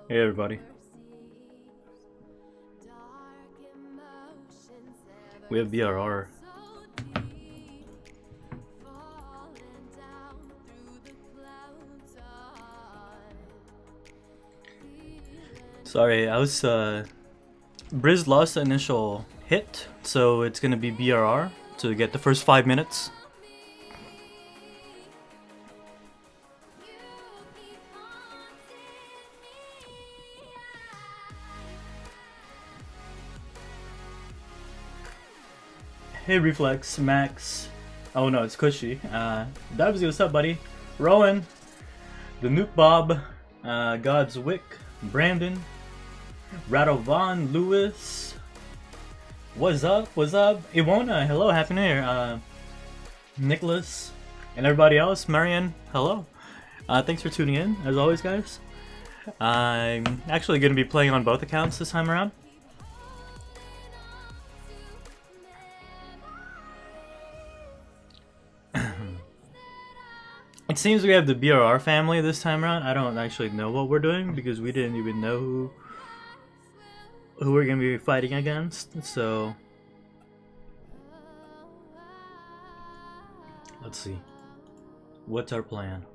Hey everybody. We have BRR. Sorry, I was Briz lost the initial hit, so it's gonna be BRR to get the first 5 minutes. Hey Reflex, Max. Oh no, it's Cushy. Dubsy, what's up, buddy? Rowan, the Nuke Bob, God's Wick, Brandon, Radovan, Lewis. What's up? What's up? Iwona, hello, happy new year. Nicholas, and everybody else. Marian, hello. Thanks for tuning in, as always, guys. I'm actually going to be playing on both accounts this time around. It seems we have the BRR family this time around. I don't actually know what we're doing because we didn't even know who we're going to be fighting against. So let's see. What's our plan?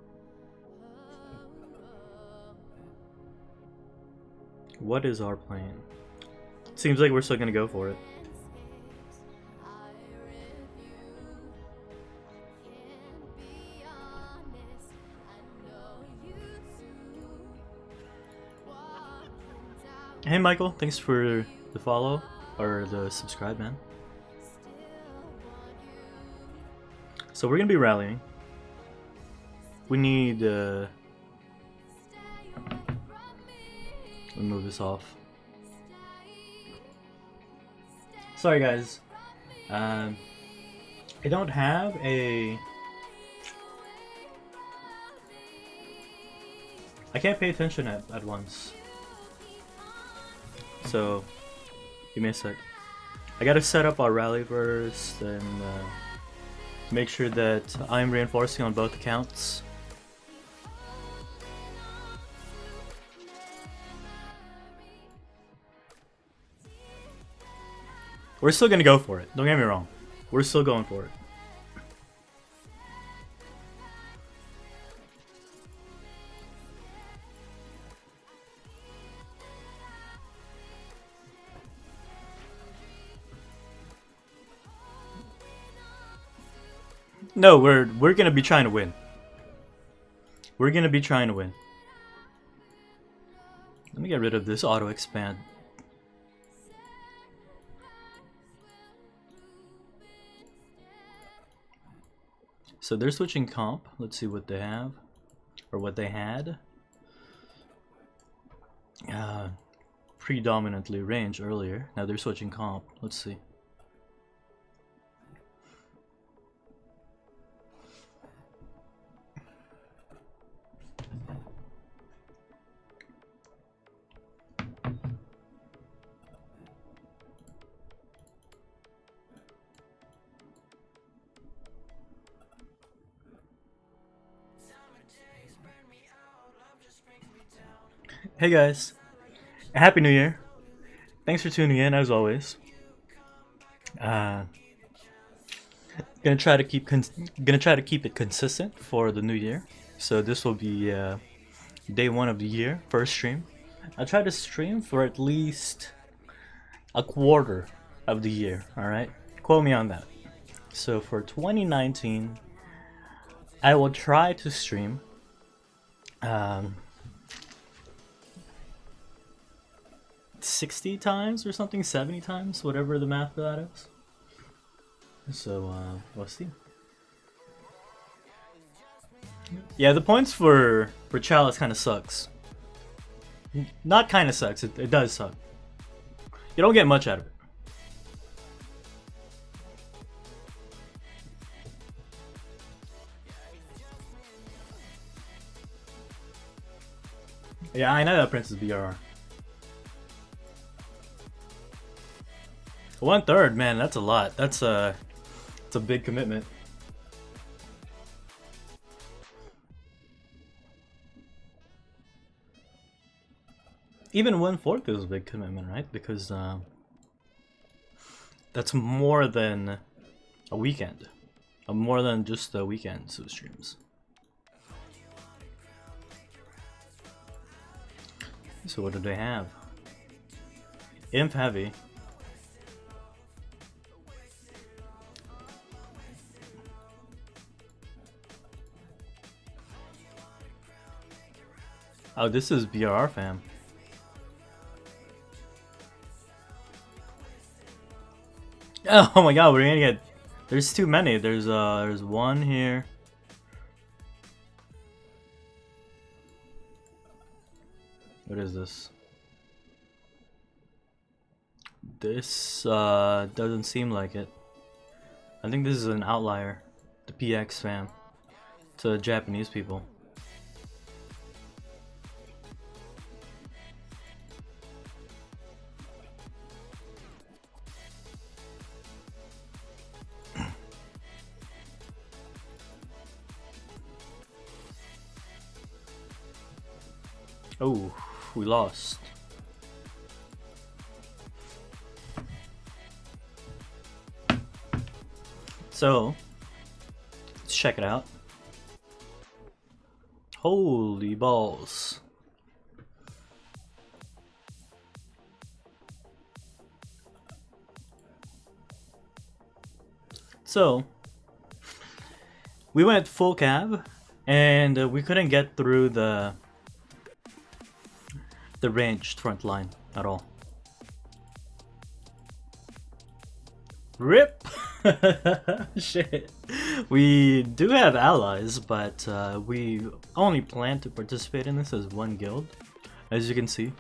What is our plan? Seems like we're still going to go for it. Hey Michael, thanks for the follow or the subscribe, man. So we're gonna be rallying. We need let me move this off. Sorry guys. I don't have a I can't pay attention at once. So, give me a sec. I gotta set up our rally first and make sure that I'm reinforcing on both accounts. We're still gonna go for it, don't get me wrong. We're still going for it. No, we're gonna be trying to win. We're gonna be trying to win. Let me get rid of this auto expand. So they're switching comp. Let's see what they have or what they had. Predominantly range earlier. Now they're switching comp. Let's see. Hey guys, Happy New Year! Thanks for tuning in as always. Gonna try to keep it consistent for the new year. So this will be day 1 of the year, first stream. I'll try to stream for at least a quarter of the year. All right, quote me on that. So for 2019, I will try to stream. 60 times or something, 70 times, whatever the math for that is. So, we'll see. Yeah, the points for Chalice kind of sucks. Not kind of sucks, it does suck. You don't get much out of it. Yeah, I know that Prince is BRR. 1/3, man, that's a lot. That's a big commitment. Even 1/4 is a big commitment, right? Because that's more than a weekend. More than just a weekend of streams. So what do they have? Imp heavy. Oh, this is BRR fam. Oh my god, we're gonna get... There's too many. There's one here. What is this? This doesn't seem like it. I think this is an outlier. The PX fam. To Japanese people. Oh, we lost. So, let's check it out. Holy balls. So, we went full cab, and we couldn't get through the ranged front line at all. RIP! Shit. We do have allies, but we only plan to participate in this as one guild. As you can see,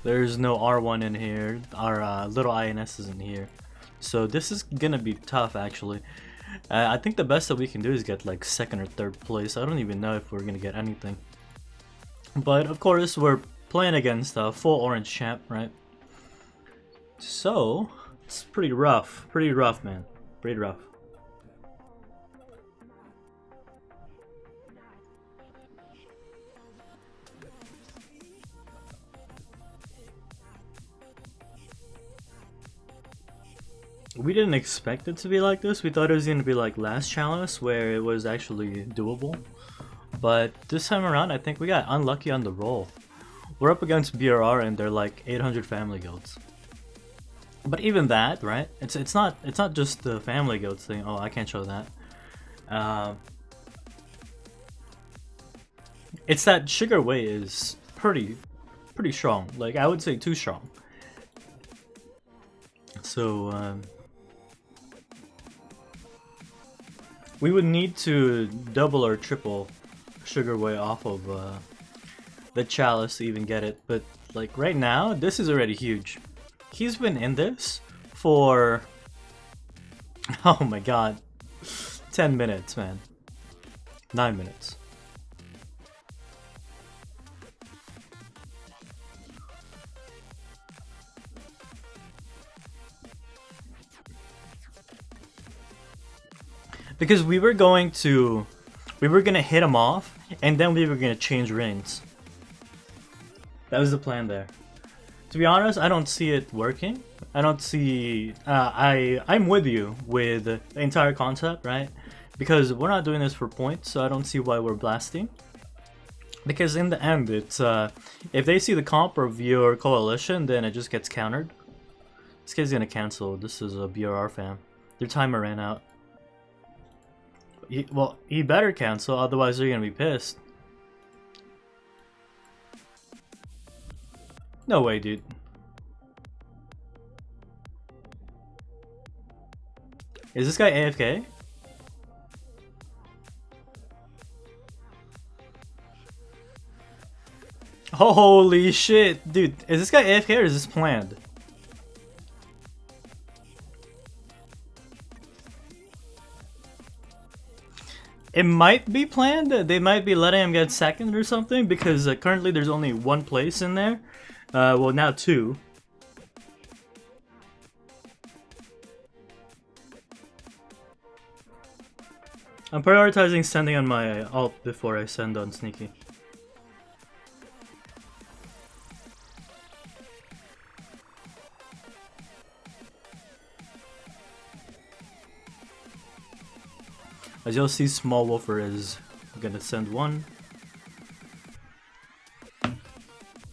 there's no R1 in here, our little INS isn't here. So this is gonna be tough actually. I think the best that we can do is get like 2nd or 3rd place. I don't even know if we're gonna get anything. But of course we're playing against a full orange champ, right? So it's pretty rough, man, pretty rough. We didn't expect it to be like this. We thought it was going to be like last Chalice where it was actually doable. But this time around I think we got unlucky on the roll. We're up against BRR and they're like 800 family guilds. But even that, right? It's not just the family guilds thing. Oh, I can't show that. It's that Sugar Way is pretty strong. Like I would say too strong. So we would need to double or triple Sugar Way off of the Chalice to even get it. But like right now, this is already huge. He's been in this for, oh my god, 10 minutes, man. 9 minutes. Because we were gonna hit him off, and then we were gonna change reins. That was the plan there. To be honest, I don't see it working. I don't see... I'm with you with the entire concept, right? Because we're not doing this for points, so I don't see why we're blasting. Because in the end, it's if they see the comp of your coalition, then it just gets countered. This kid's gonna cancel. This is a BRR fam. Their timer ran out. He better cancel, otherwise they're gonna be pissed. No way, dude. Is this guy AFK? Holy shit, dude. Is this guy AFK or is this planned? It might be planned. They might be letting him get 2nd or something because currently there's only 1 place in there. Well, now 2. I'm prioritizing sending on my alt before I send on sneaky. As you'll see, Small Wolfer is gonna send one.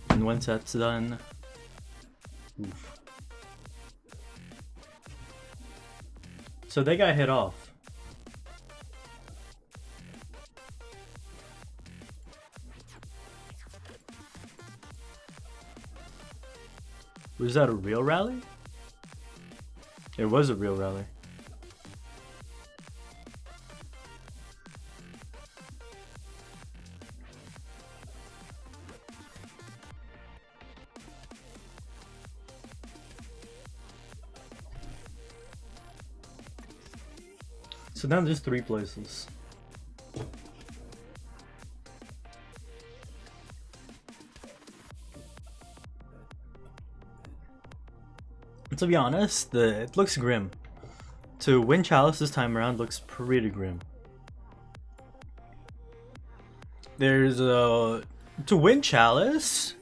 And once that's done... Oof. So they got hit off. Was that a real rally? It was a real rally. So now there's 3 places. To be honest, it looks grim. To win Chalice this time around looks pretty grim. There's to win Chalice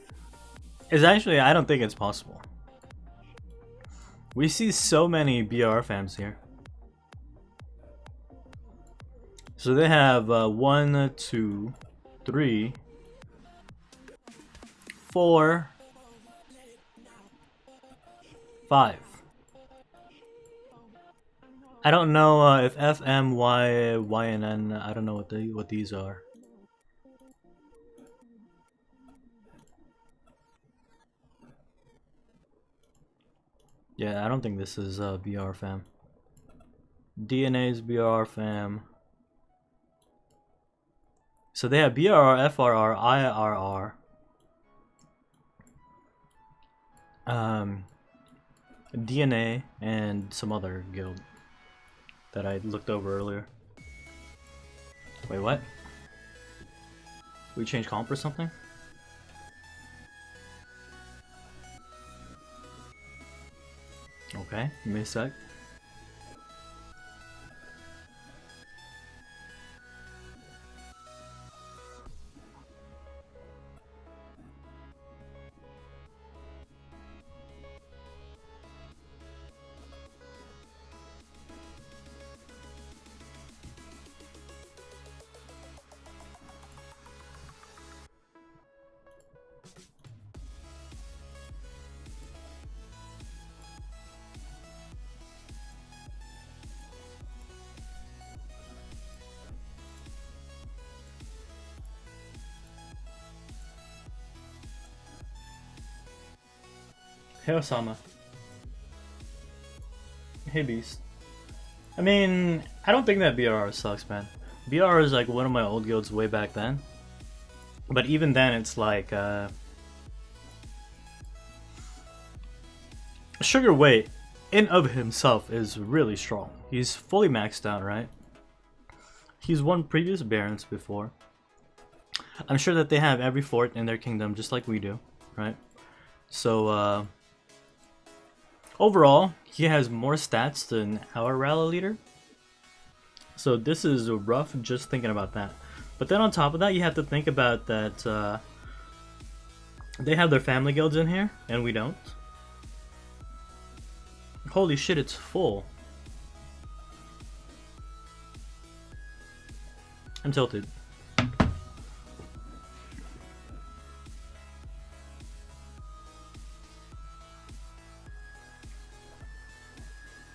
is actually, I don't think it's possible. We see so many BR fams here. So they have 1, 2, 3, 4, 5. I don't know if F, M, Y, Y, and N. I don't know what these are. Yeah, I don't think this is BR fam. DNA's BR fam. So they have BRR, FRR, IRR. DNA and some other guild that I looked over earlier. Wait, what? We changed comp or something? Okay, give me a sec. Hey Osama. Hey Beast. I mean, I don't think that BRR sucks, man. BRR is like one of my old guilds way back then. But even then, it's like, Sugar Weight, in of himself, is really strong. He's fully maxed out, right? He's won previous Barons before. I'm sure that they have every fort in their kingdom, just like we do, right? So, overall, he has more stats than our rally leader. So this is rough just thinking about that. But then on top of that, you have to think about that they have their family guilds in here, and we don't. Holy shit, it's full. I'm tilted.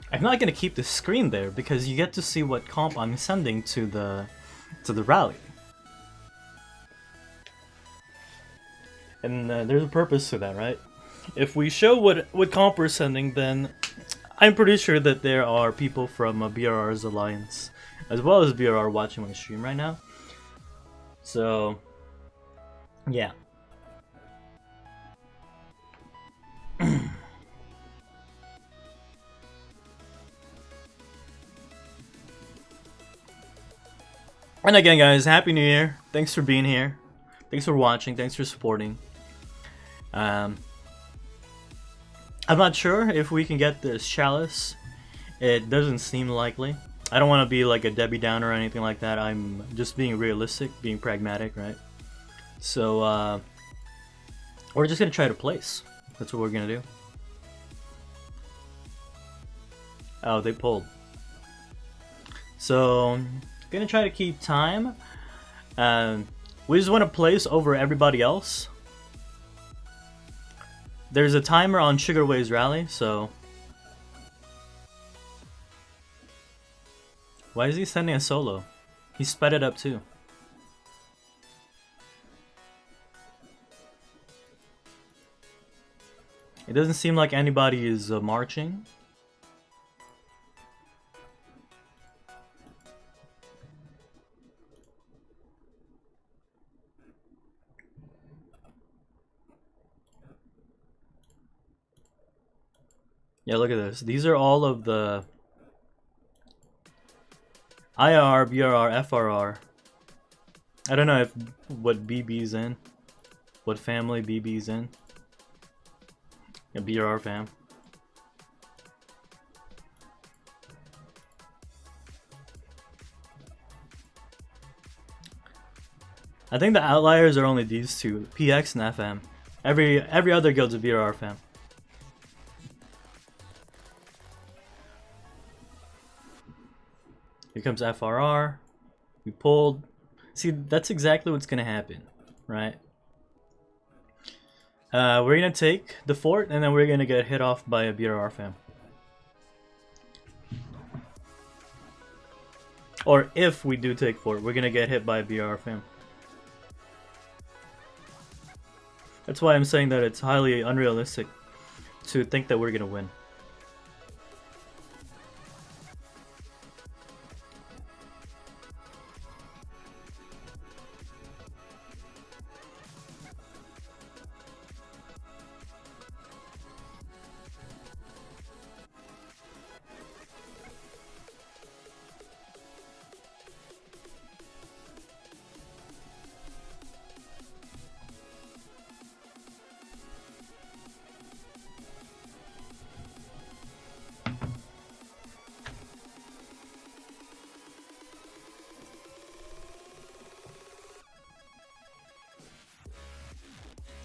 I'm not gonna keep the screen there because you get to see what comp I'm sending to the rally, and there's a purpose to that, right? If we show what comp we're sending, then I'm pretty sure that there are people from BRR's alliance as well as BRR watching my stream right now. So, yeah. And again, guys, Happy New Year. Thanks for being here. Thanks for watching. Thanks for supporting. I'm not sure if we can get this Chalice. It doesn't seem likely. I don't want to be like a Debbie Downer or anything like that. I'm just being realistic, being pragmatic, right? So we're just gonna try to place. That's what we're gonna do. Oh, they pulled. So gonna try to keep time. We just want to place over everybody else. There's a timer on Sugarway's rally, so why is he sending a solo? He sped it up too. It doesn't seem like anybody is marching. Yeah, look at this. These are all of the IR, BRR, FRR. I don't know if what BB's in. What family BB's in. Yeah, BRR fam. I think the outliers are only these two, PX and FM. Every other guild's a BRR fam. Here comes FRR. We pulled. See, that's exactly what's gonna happen, right? We're gonna take the fort, and then we're gonna get hit off by a BRR fam. Or if we do take fort, we're gonna get hit by a BRR fam. That's why I'm saying that it's highly unrealistic to think that we're gonna win.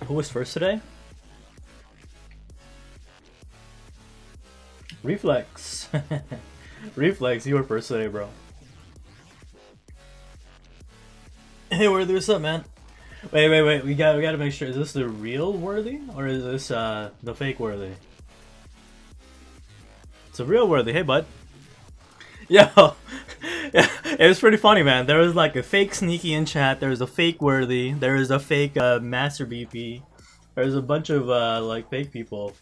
Who was first today? Reflex. Reflex, you were first today, bro. Hey, Worthy, what's up, man? Wait. We gotta make sure. Is this the real Worthy or is this the fake Worthy? It's a real Worthy. Hey, bud. Yo, yeah, it was pretty funny, man. There was like a fake Sneaky in chat. There was a fake Worthy. There was a fake Master BP. There's a bunch of like fake people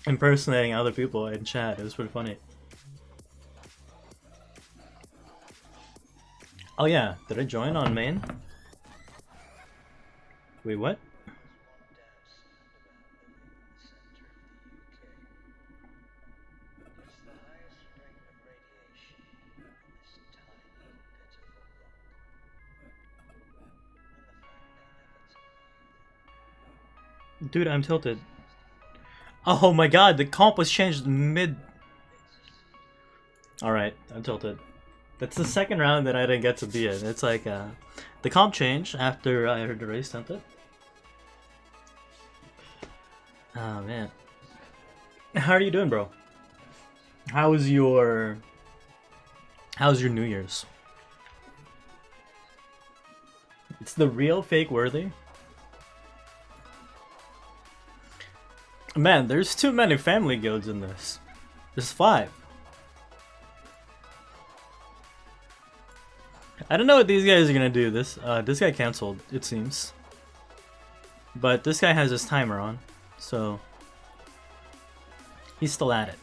impersonating other people in chat. It was pretty funny. Oh yeah, did I join on main? Wait, what? Dude, I'm tilted. Oh my god, the comp was changed mid. Alright, I'm tilted. That's the second round that I didn't get to be in. It's like, the comp changed after I heard the race template. Oh man. How are you doing, bro? How's your New Year's? It's the real fake Worthy. Man, there's too many family guilds in this. There's 5. I don't know what these guys are gonna do. This guy canceled, it seems. But this guy has his timer on, so he's still at it.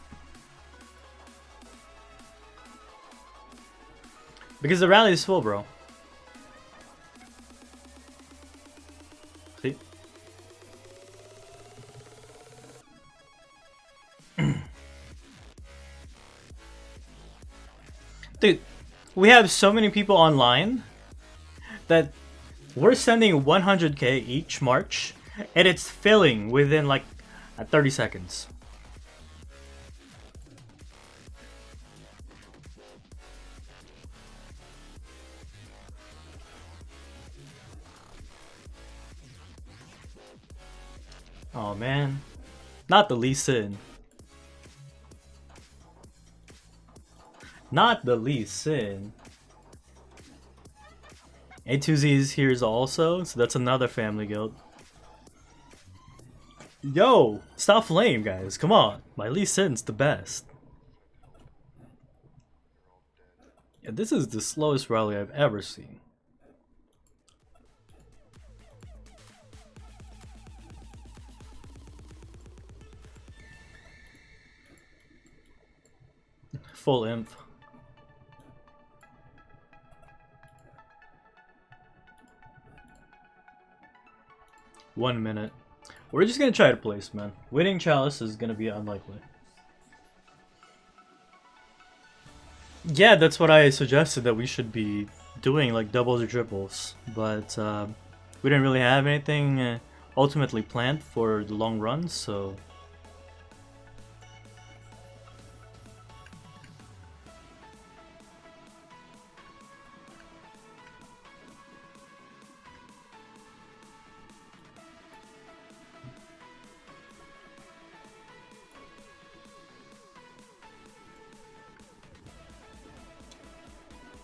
Because the rally is full, bro. See? Dude, we have so many people online that we're sending 100k each March, and it's filling within like 30 seconds. Oh man. Not the Lee Sin. Not the Lee Sin. A2Z is here also, so that's another family guild. Yo! Stop flame, guys. Come on. My Lee Sin's the best. Yeah, this is the slowest rally I've ever seen. Full imp. One minute. We're just gonna try to place, man. Winning Chalice is gonna be unlikely. Yeah, that's what I suggested that we should be doing, like doubles or triples. But we didn't really have anything ultimately planned for the long run, so...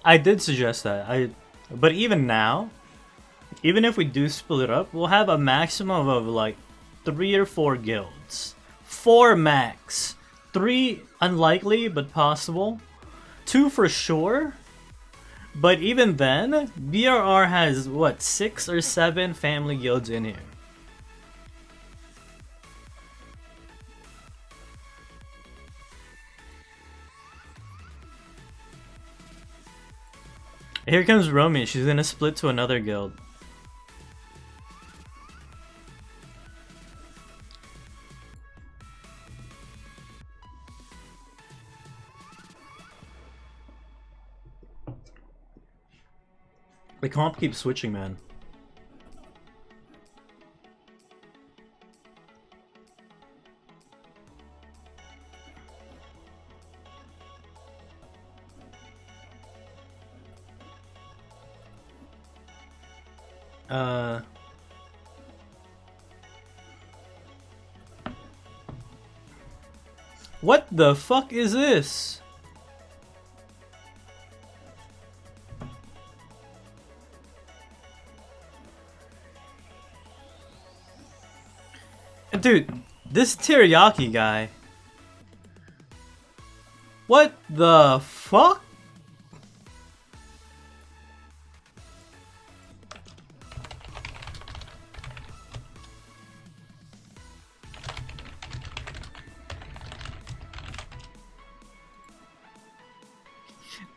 I did suggest that. But even now, even if we do split it up, we'll have a maximum of like 3 or 4 guilds. 4 max. 3 unlikely but possible. 2 for sure. But even then, BRR has what, 6 or 7 family guilds in here. Here comes Romy, she's gonna split to another guild. The comp keeps switching, man. What the fuck is this? Dude, this teriyaki guy. What the fuck?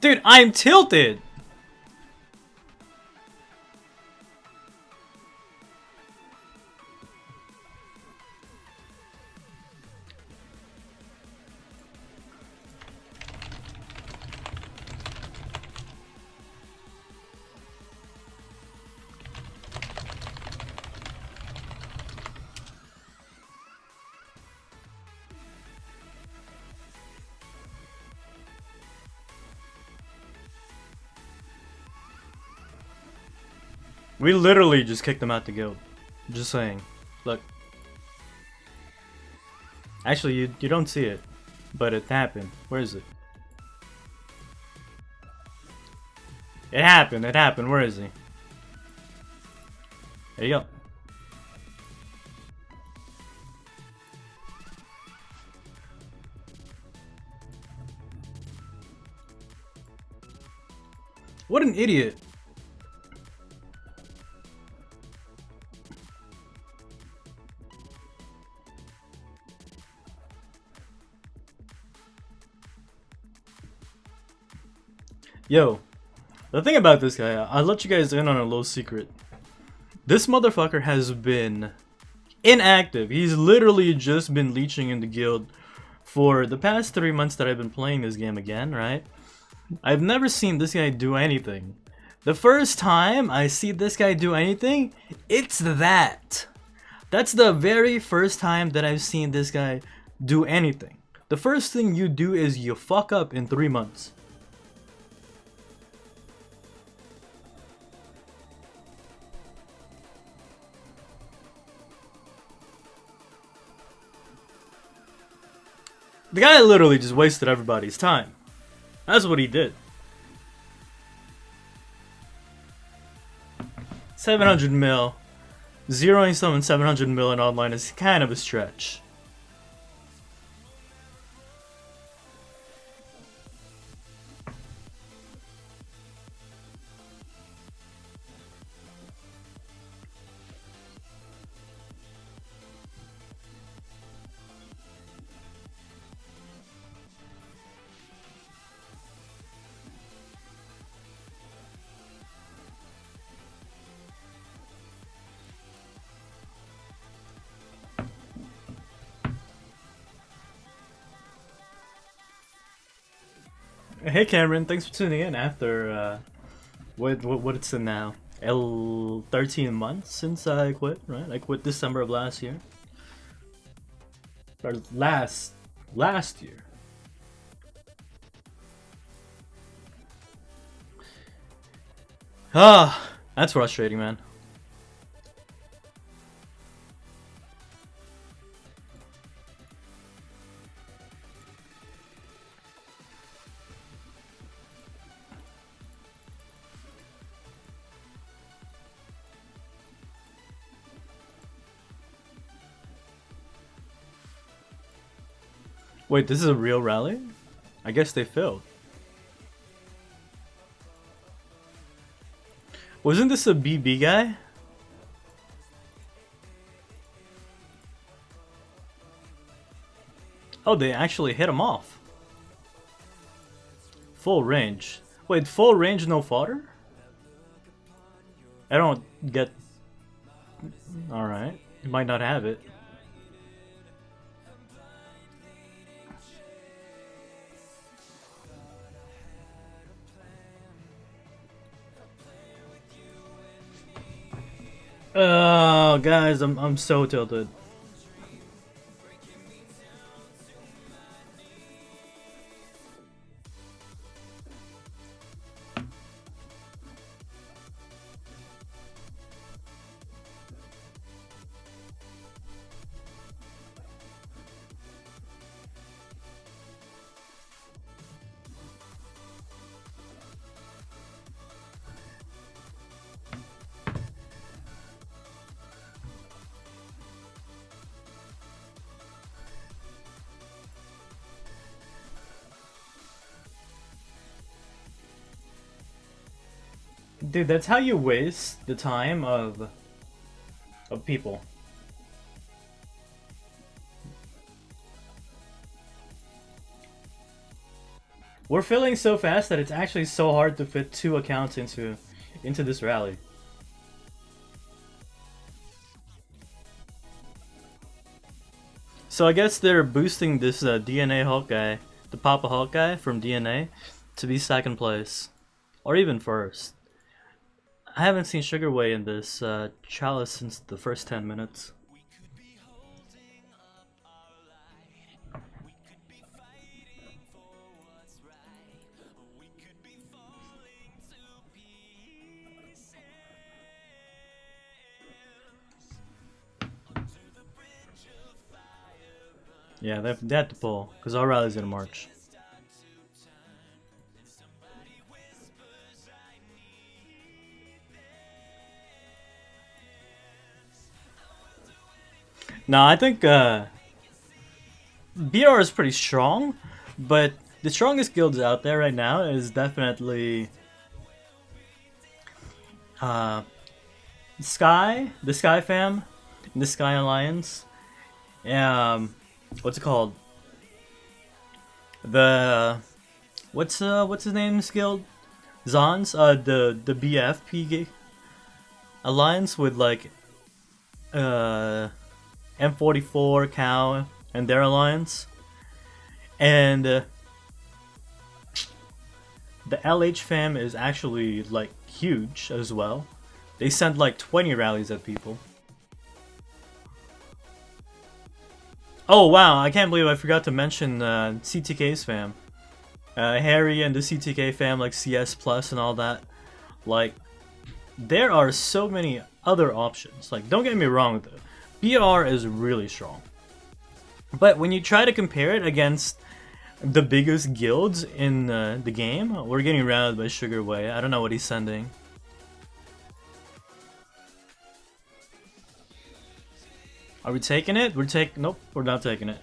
Dude, I'm tilted! We literally just kicked them out the guild. Just saying. Look. Actually, you don't see it. But it happened. Where is it? It happened. It happened. Where is he? There you go. What an idiot. Yo, the thing about this guy, I'll let you guys in on a little secret. This motherfucker has been inactive. He's literally just been leeching in the guild for the past 3 months that I've been playing this game again, right? I've never seen this guy do anything. The first time I see this guy do anything, it's that. That's the very first time that I've seen this guy do anything. The first thing you do is you fuck up in 3 months. The guy literally just wasted everybody's time. That's what he did. 700 mil. Zeroing someone 700 mil in online is kind of a stretch. Hey Cameron, thanks for tuning in after what it's in now? 13 months since I quit, right? I quit December of last year. Or last year. Ah, that's frustrating, man. Wait, this is a real rally? I guess they failed. Wasn't this a BB guy? Oh, they actually hit him off. Full range. Wait, full range, no fodder? I don't get... Alright, you might not have it. Oh, guys, I'm so tilted. Dude, that's how you waste the time of people. We're filling so fast that it's actually so hard to fit 2 accounts into this rally. So I guess they're boosting this DNA Hulk guy, the Papa Hulk guy from DNA, to be 2nd place. Or even 1st. I haven't seen Sugarway in this Chalice since the first 10 minutes. Yeah, they had to pull, because our rally's in March. No, I think BR is pretty strong, but the strongest guilds out there right now is definitely the Sky Fam, and the Sky Alliance. What's it called? The what's his name's guild? Zon's the BFP alliance with like M44 Cow and their alliance, and the LH fam is actually like huge as well. They sent like 20 rallies at people. Oh wow, I can't believe I forgot to mention CTK's fam. Harry and the CTK fam, like CS Plus and all that. Like, there are so many other options. Like, don't get me wrong though, BR is really strong. But when you try to compare it against the biggest guilds in the game, we're getting routed by Sugar Way. I don't know what he's sending. Are we taking it? Nope, we're not taking it.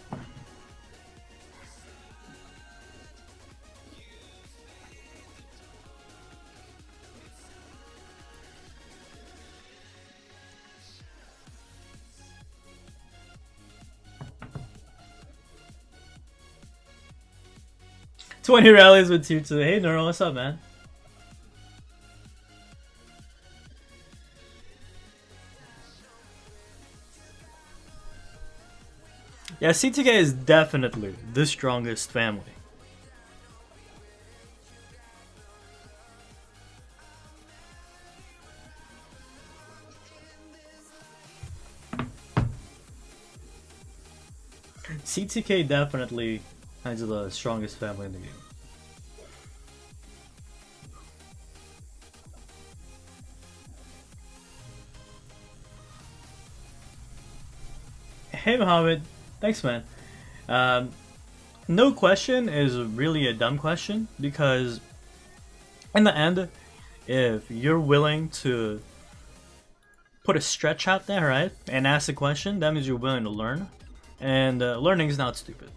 "20 rallies with tier 2. Hey Neural, what's up, man? Yeah, CTK is definitely the strongest family. CTK definitely has the strongest family in the game. Hey Mohammed, thanks man. No question is really a dumb question, because in the end, if you're willing to put a stretch out there, right, and ask a question, that means you're willing to learn, and learning is not stupid.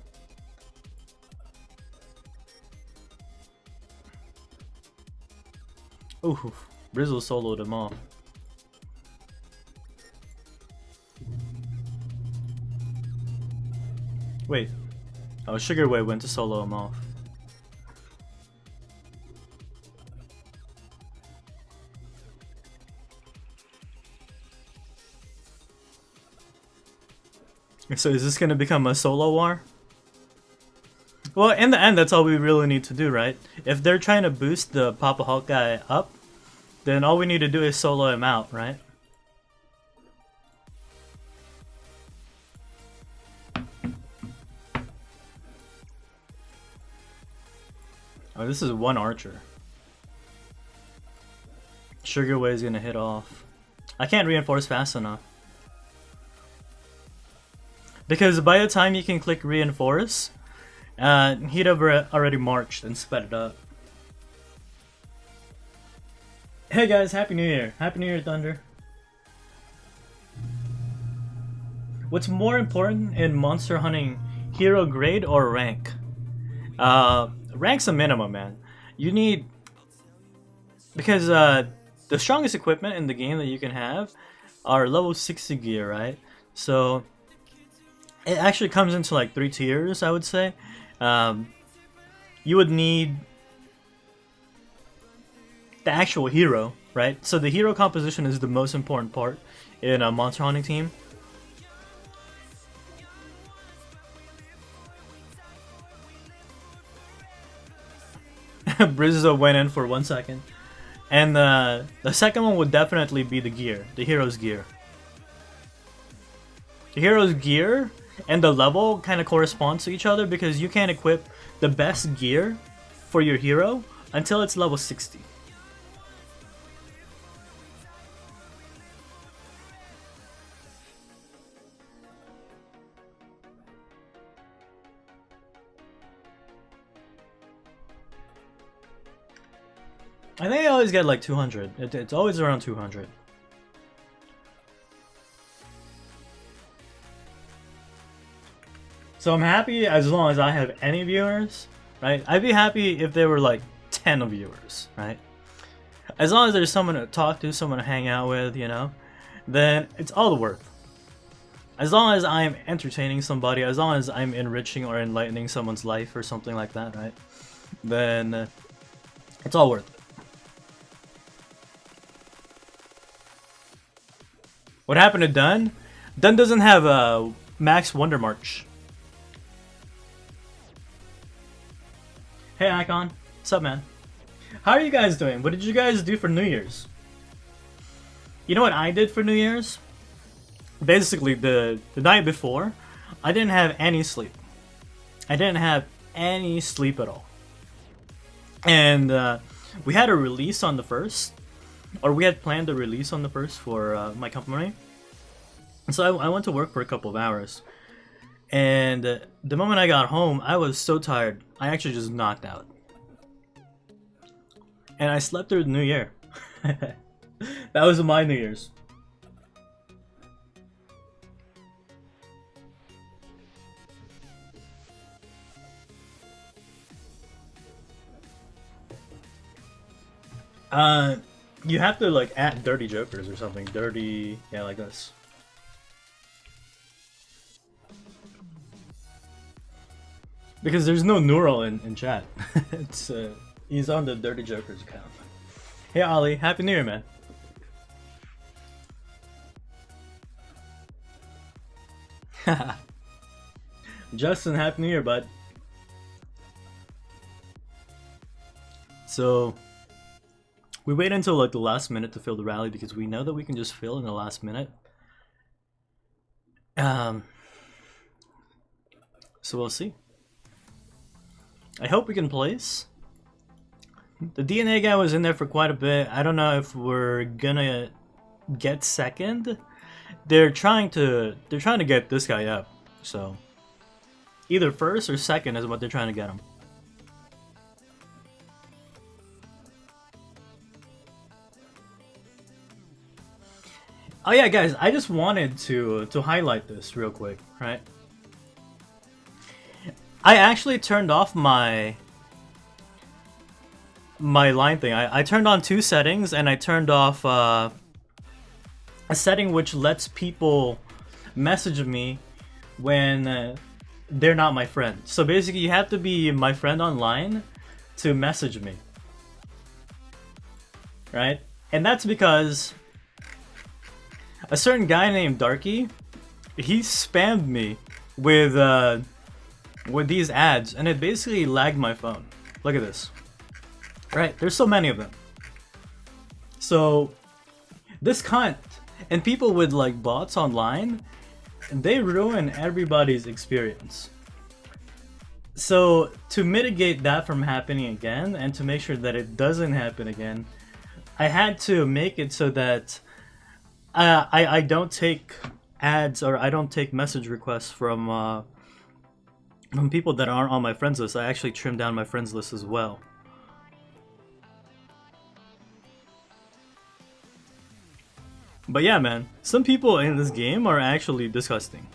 Ooh, Brizzle soloed him off. Wait. Oh, Sugar Way went to solo him off. So is this gonna become a solo war? Well, in the end, that's all we really need to do, right? If they're trying to boost the Papa Hulk guy up, then all we need to do is solo him out, right? Oh, this is one archer. Sugar Way's gonna hit off. I can't reinforce fast enough. Because by the time you can click reinforce, he'd have already marched and sped it up. Hey guys, Happy New Year. Happy New Year, Thunder. What's more important in monster hunting, hero grade or rank? Rank's a minimum, man. You need... Because the strongest equipment in the game that you can have are level 60 gear, right? So it actually comes into like 3 tiers, I would say. You would need the actual hero, right? So the hero composition is the most important part in a monster hunting team. Brizzo went in for 1 second. And the second one would definitely be the gear, the hero's gear. The hero's gear and the level kind of correspond to each other, because you can't equip the best gear for your hero until it's level 60. I think I always get like 200. It's always around 200. So I'm happy as long as I have any viewers, right? I'd be happy if there were like 10 viewers, right? As long as there's someone to talk to, someone to hang out with, you know, then it's all the worth. As long as I'm entertaining somebody, as long as I'm enriching or enlightening someone's life or something like that, right? Then it's all worth it. What happened to Dun? Dun doesn't have a max Wonder March. Hey Icon, what's up man? How are you guys doing? What did you guys do for New Year's? You know what I did for New Year's? Basically the night before, I didn't have any sleep. I didn't have any sleep at all. And we had a release on the 1st, or we had planned a release on the 1st for my company. So I went to work for a couple of hours. And the moment I got home, I was so tired. I actually just knocked out. And I slept through the New Year. That was my New Year's. You have to like add dirty jokers or something. Dirty, yeah, like this. Because there's no neural in chat. It's he's on the dirty jokers account. Hey Ollie, happy New Year, man. Justin, happy New Year, bud. So we wait until like the last minute to fill the rally because we know that we can just fill in the last minute. So we'll see. I hope we can place. The DNA guy was in there for quite a bit. I don't know if we're gonna get second. They're trying to get this guy up. So either first or second is what they're trying to get him. Oh yeah, guys, I just wanted to highlight this real quick, right? I actually turned off my line thing. I turned on 2 settings and I turned off a setting which lets people message me when they're not my friend. So basically you have to be my friend online to message me. Right? And that's because a certain guy named Darky, he spammed me with these ads, and it basically lagged my phone. Look at this. Right, there's so many of them. So this cunt and people with like bots online, they ruin everybody's experience. So to mitigate that from happening again and to make sure that it doesn't happen again, I had to make it so that I don't take ads or I don't take message requests from people that aren't on my friends list. I actually trimmed down my friends list as well. But yeah, man, some people in this game are actually disgusting.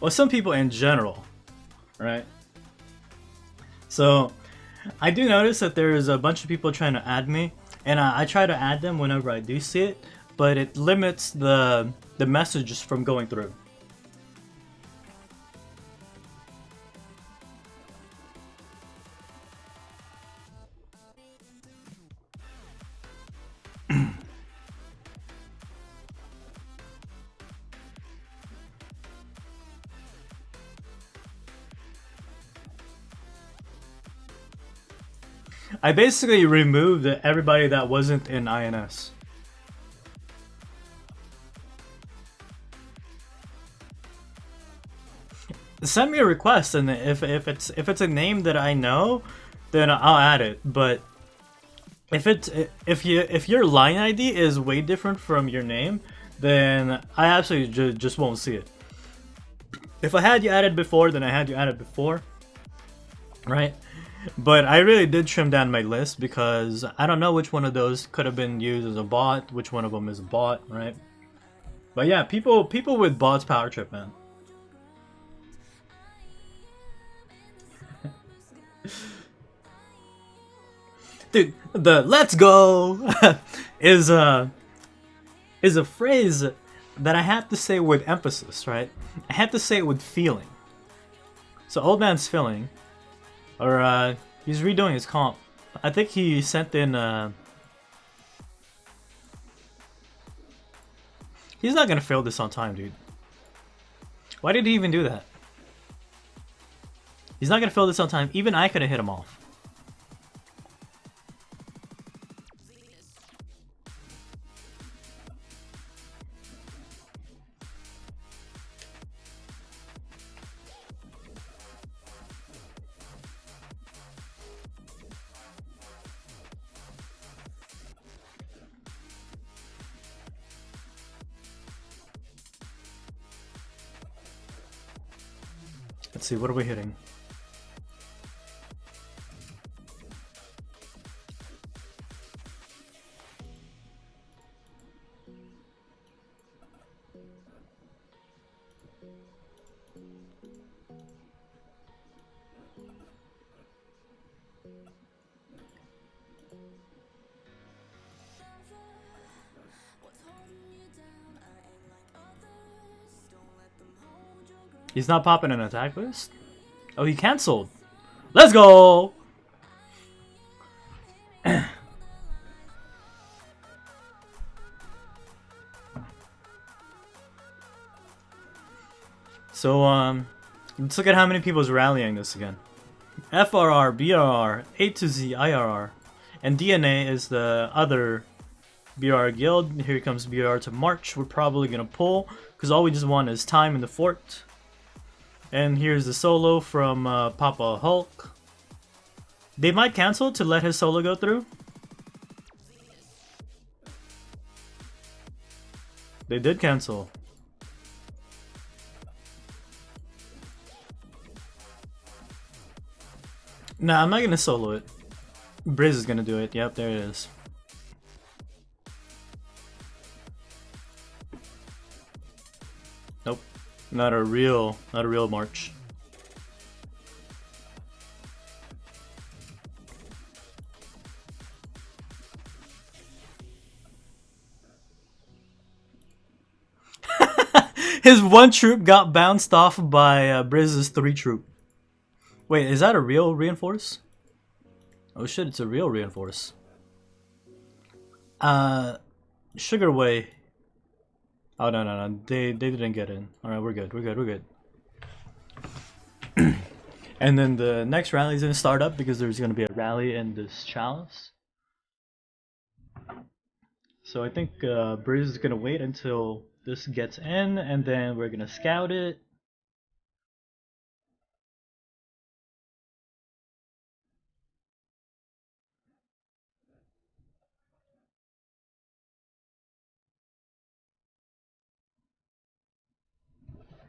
Well, some people in general, right? So I do notice that there's a bunch of people trying to add me, and I try to add them whenever I do see it, but it limits the messages from going through. I basically removed everybody that wasn't in INS. Send me a request, and if it's a name that I know, then I'll add it. But if your line ID is way different from your name, then I absolutely just won't see it. If I had you added before, then I had you added before, right? But I really did trim down my list because I don't know which one of those could have been used as a bot, which one of them is a bot, right? But yeah, people with bots power trip, man. Dude, the "let's go" is a phrase that I have to say with emphasis, right? I have to say it with feeling. So old man's feeling. Or, he's redoing his comp. I think he sent in, he's not gonna fail this on time, dude. Why did he even do that? He's not gonna fail this on time. Even I could have hit him off. Let's see, what are we hitting? He's not popping an attack list? Oh, he cancelled. Let's go! So, let's look at how many people's rallying this again. FRR, BRR, A to Z, IRR, and DNA is the other BRR guild. Here comes BRR to March. We're probably gonna pull, because all we just want is time in the fort. And here's the solo from Papa Hulk. They might cancel to let his solo go through. They did cancel. Nah, I'm not gonna solo it. Briz is gonna do it. Yep, there it is. Nope. Not a real march. His one troop got bounced off by Briz's 3 troop. Wait, is that a real reinforce? Oh shit, it's a real reinforce. Sugar Way. Oh no, they didn't get in. Alright, we're good. And then the next rally is gonna start up because there's gonna be a rally in this Chalice. So I think Briz is gonna wait until this gets in, and then we're gonna scout it.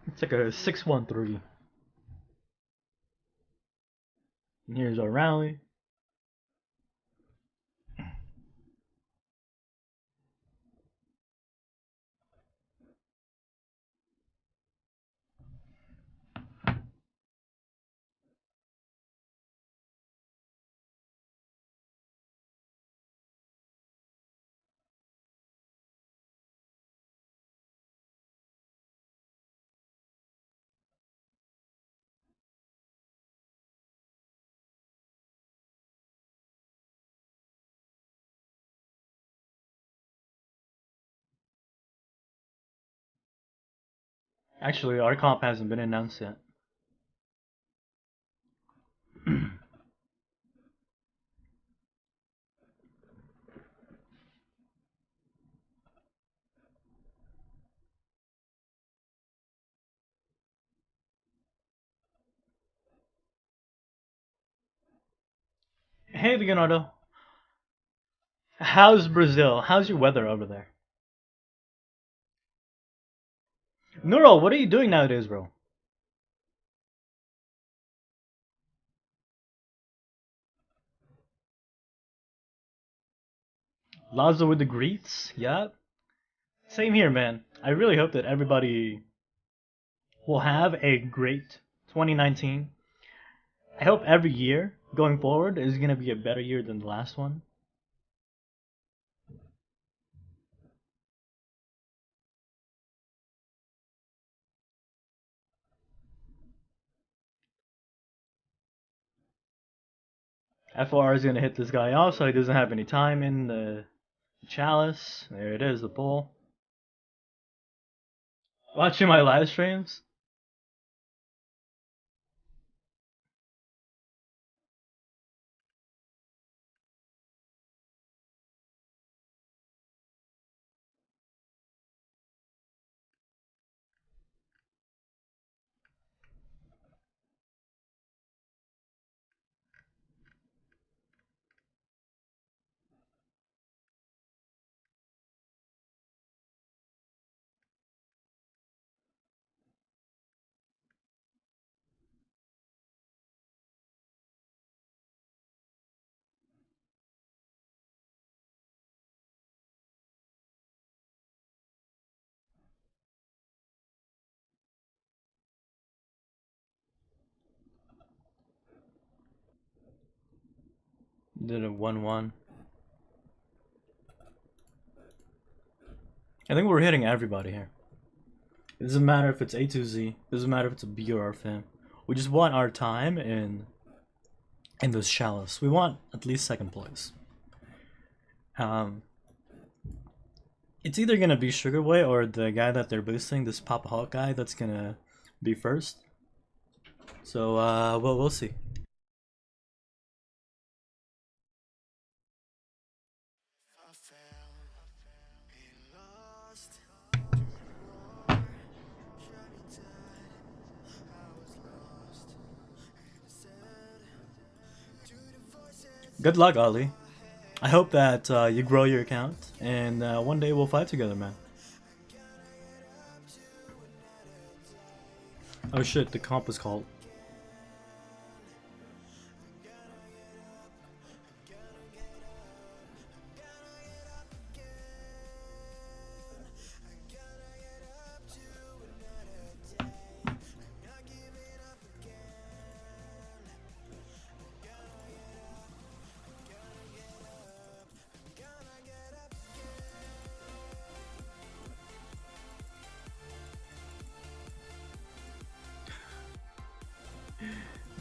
It's like a 6-1-3. And here's our rally. Actually, our comp hasn't been announced yet. Hey Leonardo, how's Brazil? How's your weather over there? Nuro, what are you doing nowadays, bro? Lazo with the greets? Yeah. Same here, man. I really hope that everybody will have a great 2019. I hope every year going forward is going to be a better year than the last one. FR is going to hit this guy off so he doesn't have any time in the Chalice. There it is, the pull. Watching my live streams? Did a 1-1. I think we're hitting everybody here. It doesn't matter if it's A2Z. It doesn't matter if it's a B or R fam. We just want our time in this Chalice. We want at least second place. It's either gonna be Sugarway or the guy that they're boosting, this Papa Hawk guy, that's gonna be first. So we'll see. Good luck, Ali. I hope that you grow your account, and one day we'll fight together, man. Oh shit, the comp is called.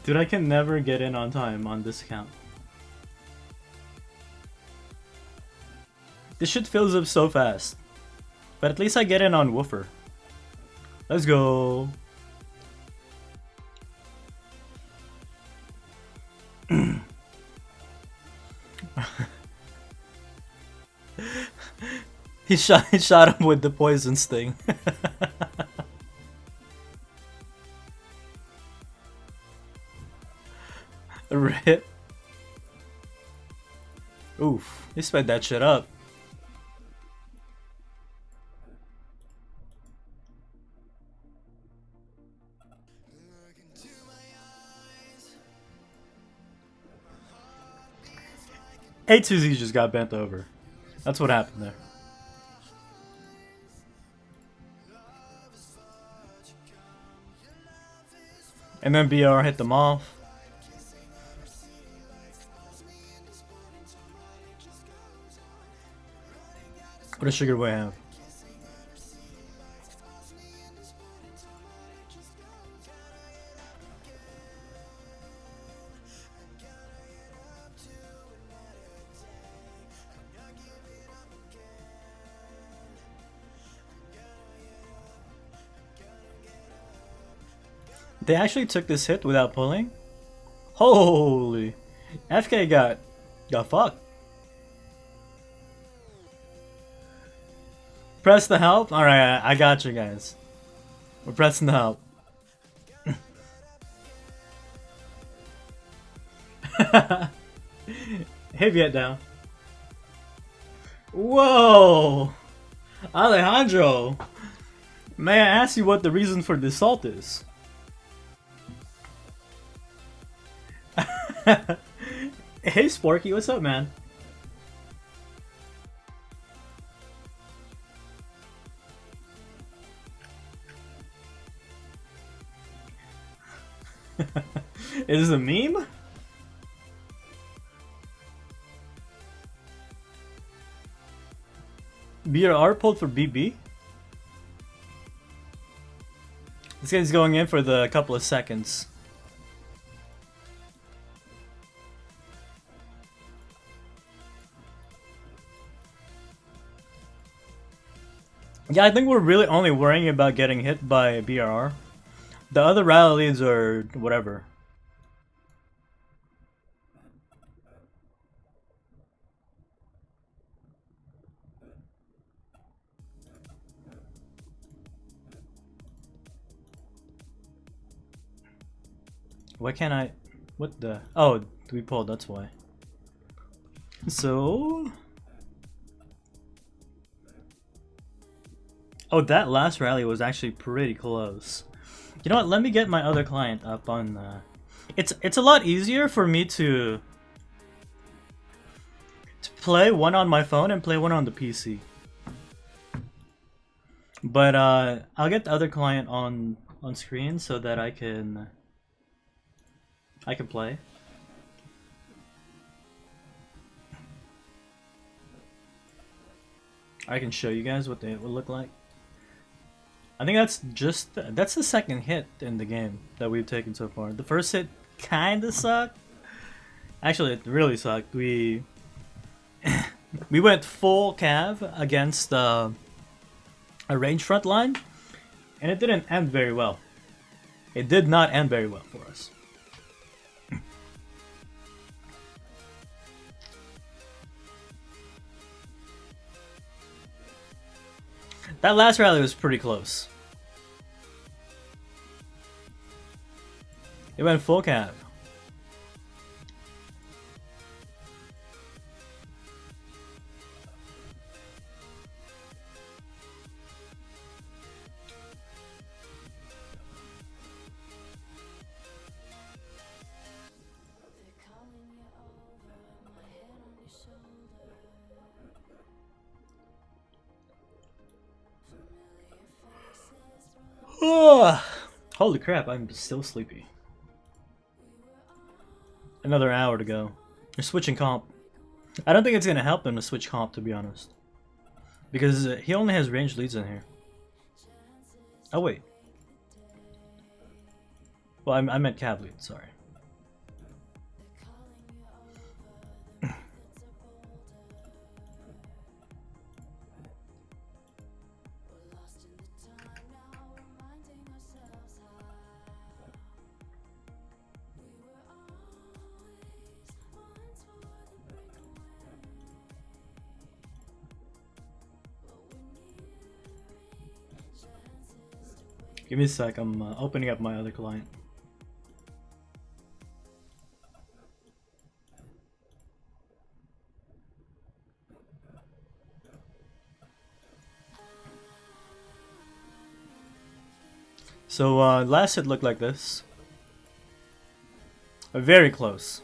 Dude, I can never get in on time on this account. This shit fills up so fast. But at least I get in on Woofer. Let's go. He shot him with the poison sting. Rip. Oof, he sped that shit up. A2Z just got bent over. That's what happened there. And then BR hit them off. What does Sugarway have? They actually took this hit without pulling? Holy! FK got fucked. Press the help? Alright, I got you guys. We're pressing the help. Hey, Viet down. Whoa! Alejandro! May I ask you what the reason for this assault is? Hey, Sporky, what's up, man? Is this a meme? BRR pulled for BB? This guy's going in for the couple of seconds. Yeah, I think we're really only worrying about getting hit by BRR. The other rallies are whatever. Why can't I? What the? Oh, we pulled, that's why. So... Oh, that last rally was actually pretty close. You know what? Let me get my other client up on. It's a lot easier for me to play one on my phone and play one on the PC. But I'll get the other client on screen so that I can play. I can show you guys what they would look like. I think that's the second hit in the game that we've taken so far. The first hit kinda sucked. Actually, it really sucked. We went full cav against a range front line, and it didn't end very well. It did not end very well for us. That last rally was pretty close. It went full cav. Oh, holy crap, I'm still sleepy. Another hour to go. They're switching comp. I don't think it's gonna help them to switch comp, to be honest. Because he only has ranged leads in here. Oh wait. Well, I meant cav lead, sorry. Give me a sec, I'm opening up my other client. So last hit looked like this. Very close.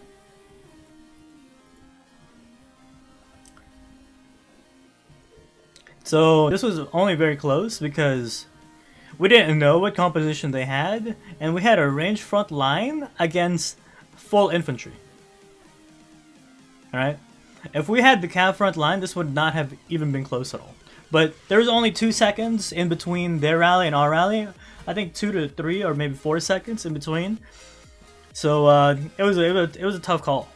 So this was only very close because we didn't know what composition they had, and we had a ranged front line against full infantry. Alright? If we had the cav front line, this would not have even been close at all. But there was only 2 seconds in between their rally and our rally. I think 2 to 3 or maybe 4 seconds in between. So it was a tough call.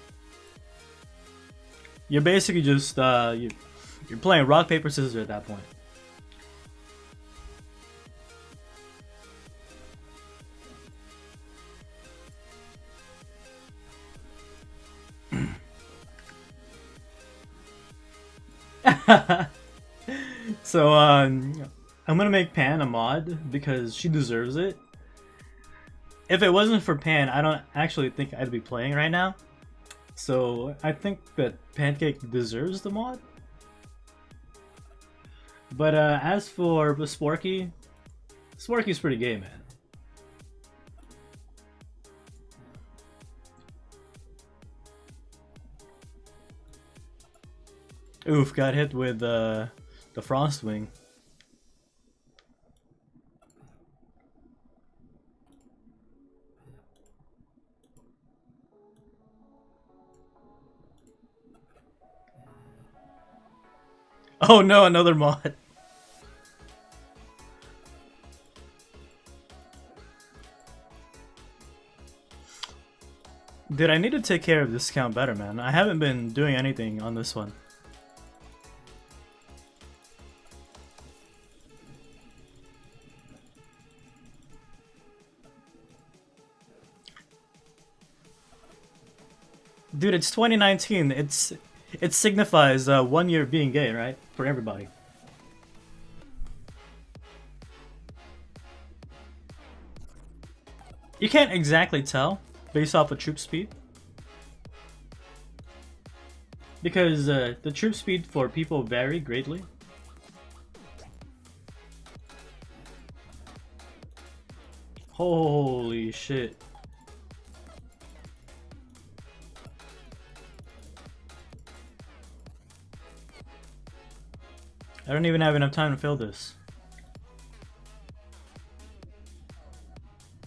You're basically just you're playing rock paper scissors at that point. So I'm gonna make Pan a mod because she deserves it. If it wasn't for Pan, I don't actually think I'd be playing right now. So I think that Pancake deserves the mod. But as for Sporky, Sporky's pretty gay, man. Oof, got hit with the Frostwing. Oh no, another mod. Dude, I need to take care of this account better, man. I haven't been doing anything on this one. Dude, it's 2019. It signifies 1 year of being gay, right? For everybody. You can't exactly tell based off of troop speed. Because the troop speed for people vary greatly. Holy shit. I don't even have enough time to fill this.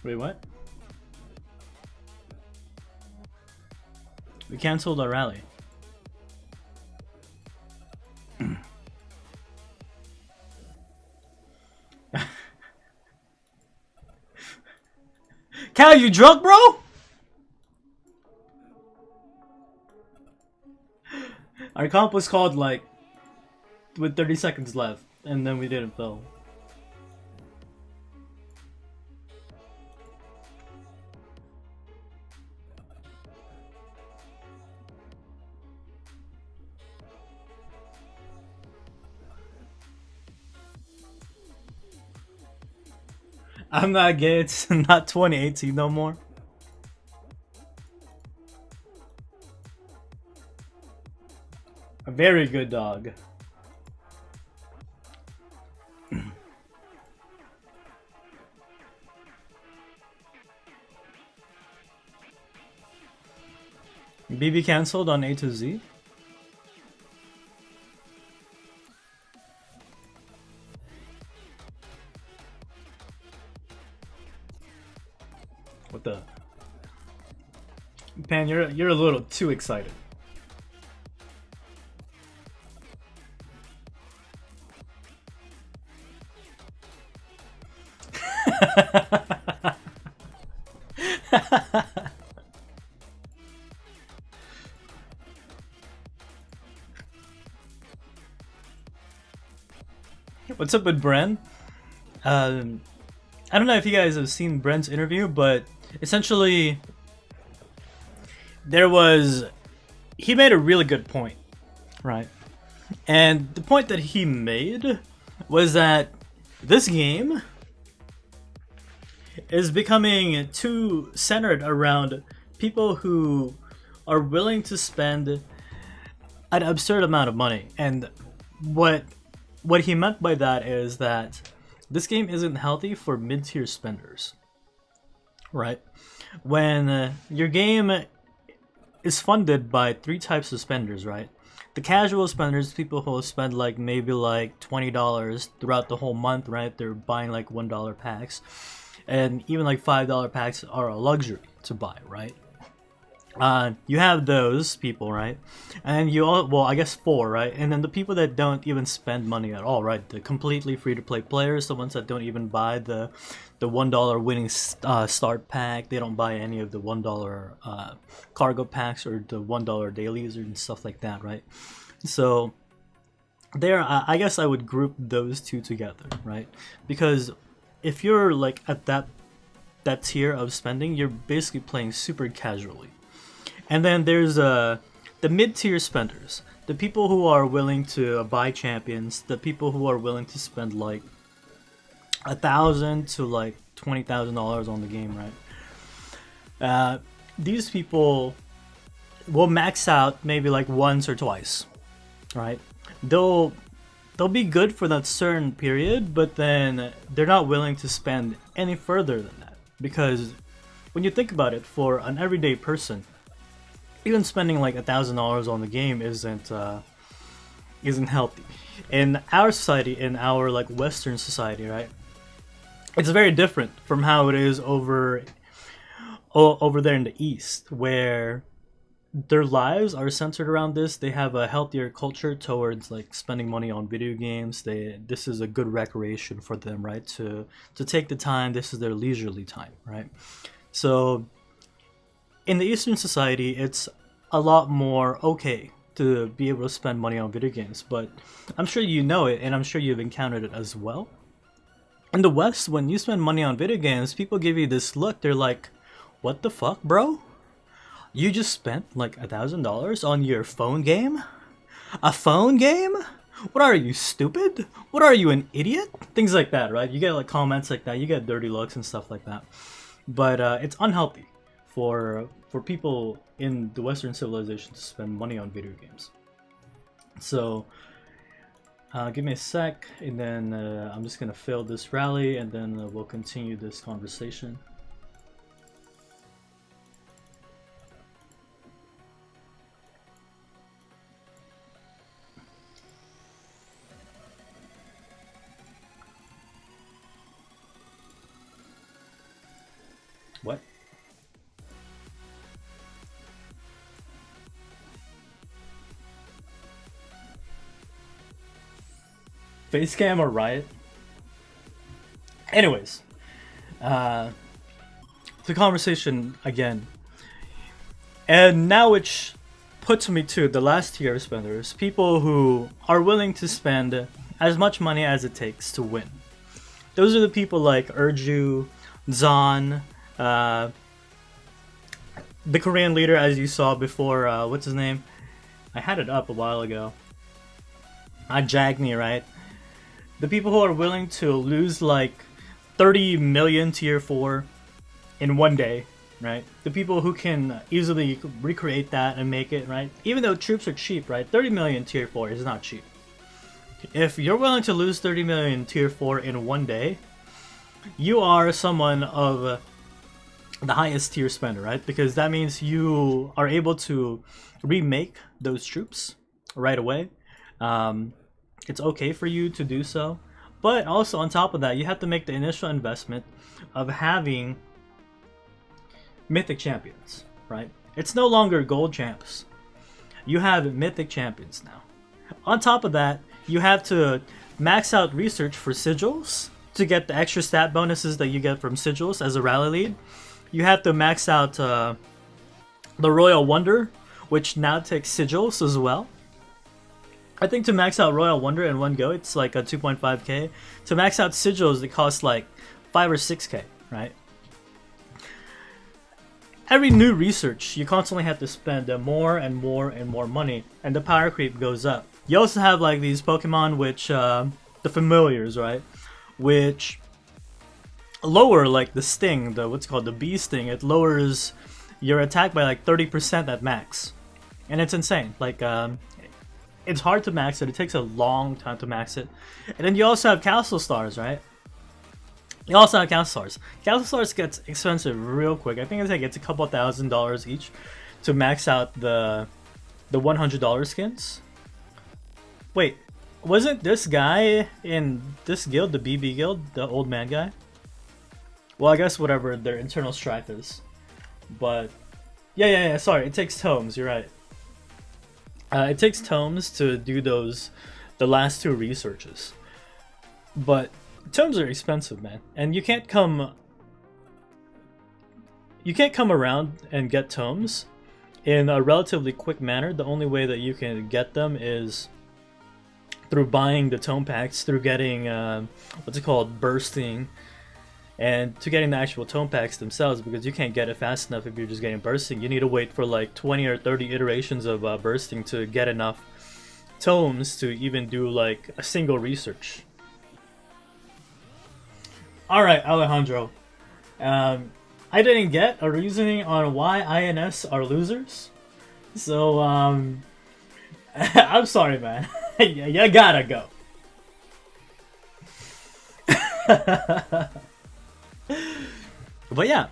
Wait, what? We cancelled our rally. Cal, you drunk, bro? Our comp was called like with 30 seconds left, and then we didn't fill. I'm not gay, it's not 2018 no more. A very good dog. BB cancelled on A to Z. What the? Pan, you're a little too excited. What's up with Bren? I don't know if you guys have seen Bren's interview, but essentially he made a really good point, right? And the point that he made was that this game is becoming too centered around people who are willing to spend an absurd amount of money. And what he meant by that is that this game isn't healthy for mid-tier spenders, right? When your game is funded by three types of spenders, right? The casual spenders, people who spend like maybe like $20 throughout the whole month, right? They're buying like $1 packs, and even like $5 packs are a luxury to buy, right? You have those people, right? And you all, well, I guess four, right? And then the people that don't even spend money at all, right? The completely free-to-play players, the ones that don't even buy the $1 winning start pack. They don't buy any of the $1 cargo packs or the $1 dailies and stuff like that, right? So there, I guess I would group those two together, right? Because if you're like at that tier of spending, you're basically playing super casually. And then there's the mid-tier spenders, the people who are willing to buy champions, the people who are willing to spend like $1,000 to like $20,000 on the game, right? These people will max out maybe like once or twice, right? They'll be good for that certain period, but then they're not willing to spend any further than that, because when you think about it, for an everyday person, even spending like $1,000 on the game isn't healthy. In our society, in our like Western society, right? It's very different from how it is over there in the East, where their lives are centered around this. They have a healthier culture towards like spending money on video games. This is a good recreation for them, right? To take the time. This is their leisurely time, right? So in the Eastern society, it's a lot more okay to be able to spend money on video games, but I'm sure you know it, and I'm sure you've encountered it as well. In the West, when you spend money on video games, people give you this look. They're like, what the fuck, bro? You just spent like $1,000 on your phone game? A phone game? What are you, stupid? What are you, an idiot? Things like that, right? You get like comments like that. You get dirty looks and stuff like that. But it's unhealthy for people in the Western civilization to spend money on video games. So give me a sec, and then I'm just gonna fill this rally, and then we'll continue this conversation. What? Facecam or Riot? Anyways, the conversation again. And now which puts me to the last tier of spenders, people who are willing to spend as much money as it takes to win. Those are the people like Urju, Zan, the Korean leader as you saw before, what's his name? I had it up a while ago. Jagni, right? The people who are willing to lose like 30 million tier 4 in one day, right? The people who can easily recreate that and make it, right? Even though troops are cheap, right? 30 million tier 4 is not cheap. If you're willing to lose 30 million tier 4 in one day, you are someone of the highest tier spender, right? Because that means you are able to remake those troops right away. It's okay for you to do so. But also on top of that, you have to make the initial investment of having mythic champions, right? It's no longer gold champs. You have mythic champions now. On top of that, you have to max out research for sigils to get the extra stat bonuses that you get from sigils as a rally lead. You have to max out the Royal Wonder, which now takes sigils as well. I think to max out Royal Wonder in one go, it's like a 2.5k. To max out sigils, it costs like 5 or 6k, right? Every new research, you constantly have to spend more and more and more money, and the power creep goes up. You also have like these Pokemon which, the familiars, right? Which lower like the sting, the what's called the bee sting. It lowers your attack by like 30% at max. And it's insane. Like, it's hard to max it. It takes a long time to max it. And then you also have Castle Stars, right? You also have Castle Stars. Castle Stars gets expensive real quick. I think it's like it's a couple $1,000s each to max out the $100 skins. Wait, wasn't this guy in this guild, the BB guild, the old man guy? Well, I guess whatever their internal strife is. But yeah, sorry, it takes tomes, you're right. It takes tomes to do the last two researches. But tomes are expensive, man. And you can't come around and get tomes in a relatively quick manner. The only way that you can get them is through buying the tome packs, through getting what's it called, bursting, and to getting the actual tome packs themselves, because you can't get it fast enough if you're just getting bursting. You need to wait for like 20 or 30 iterations of bursting to get enough tomes to even do like a single research. Alright, Alejandro. I didn't get a reasoning on why INS are losers. So, I'm sorry, man. You gotta go. But yeah,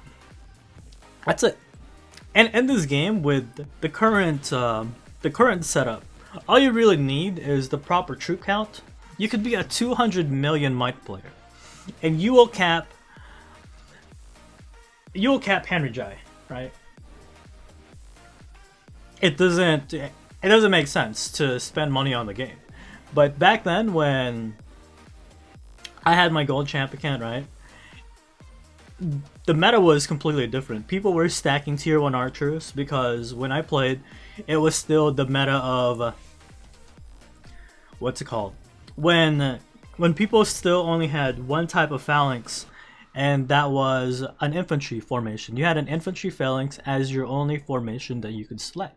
that's it. And in this game, with the current setup, all you really need is the proper troop count. You could be a 200 million might player, and you will cap Henry Jai, right? It doesn't make sense to spend money on the game. But back then, when I had my gold champ account, right, the meta was completely different. People were stacking tier 1 archers because when I played, it was still the meta of what's it called? When people still only had one type of phalanx, and that was an infantry formation. You had an infantry phalanx as your only formation that you could select.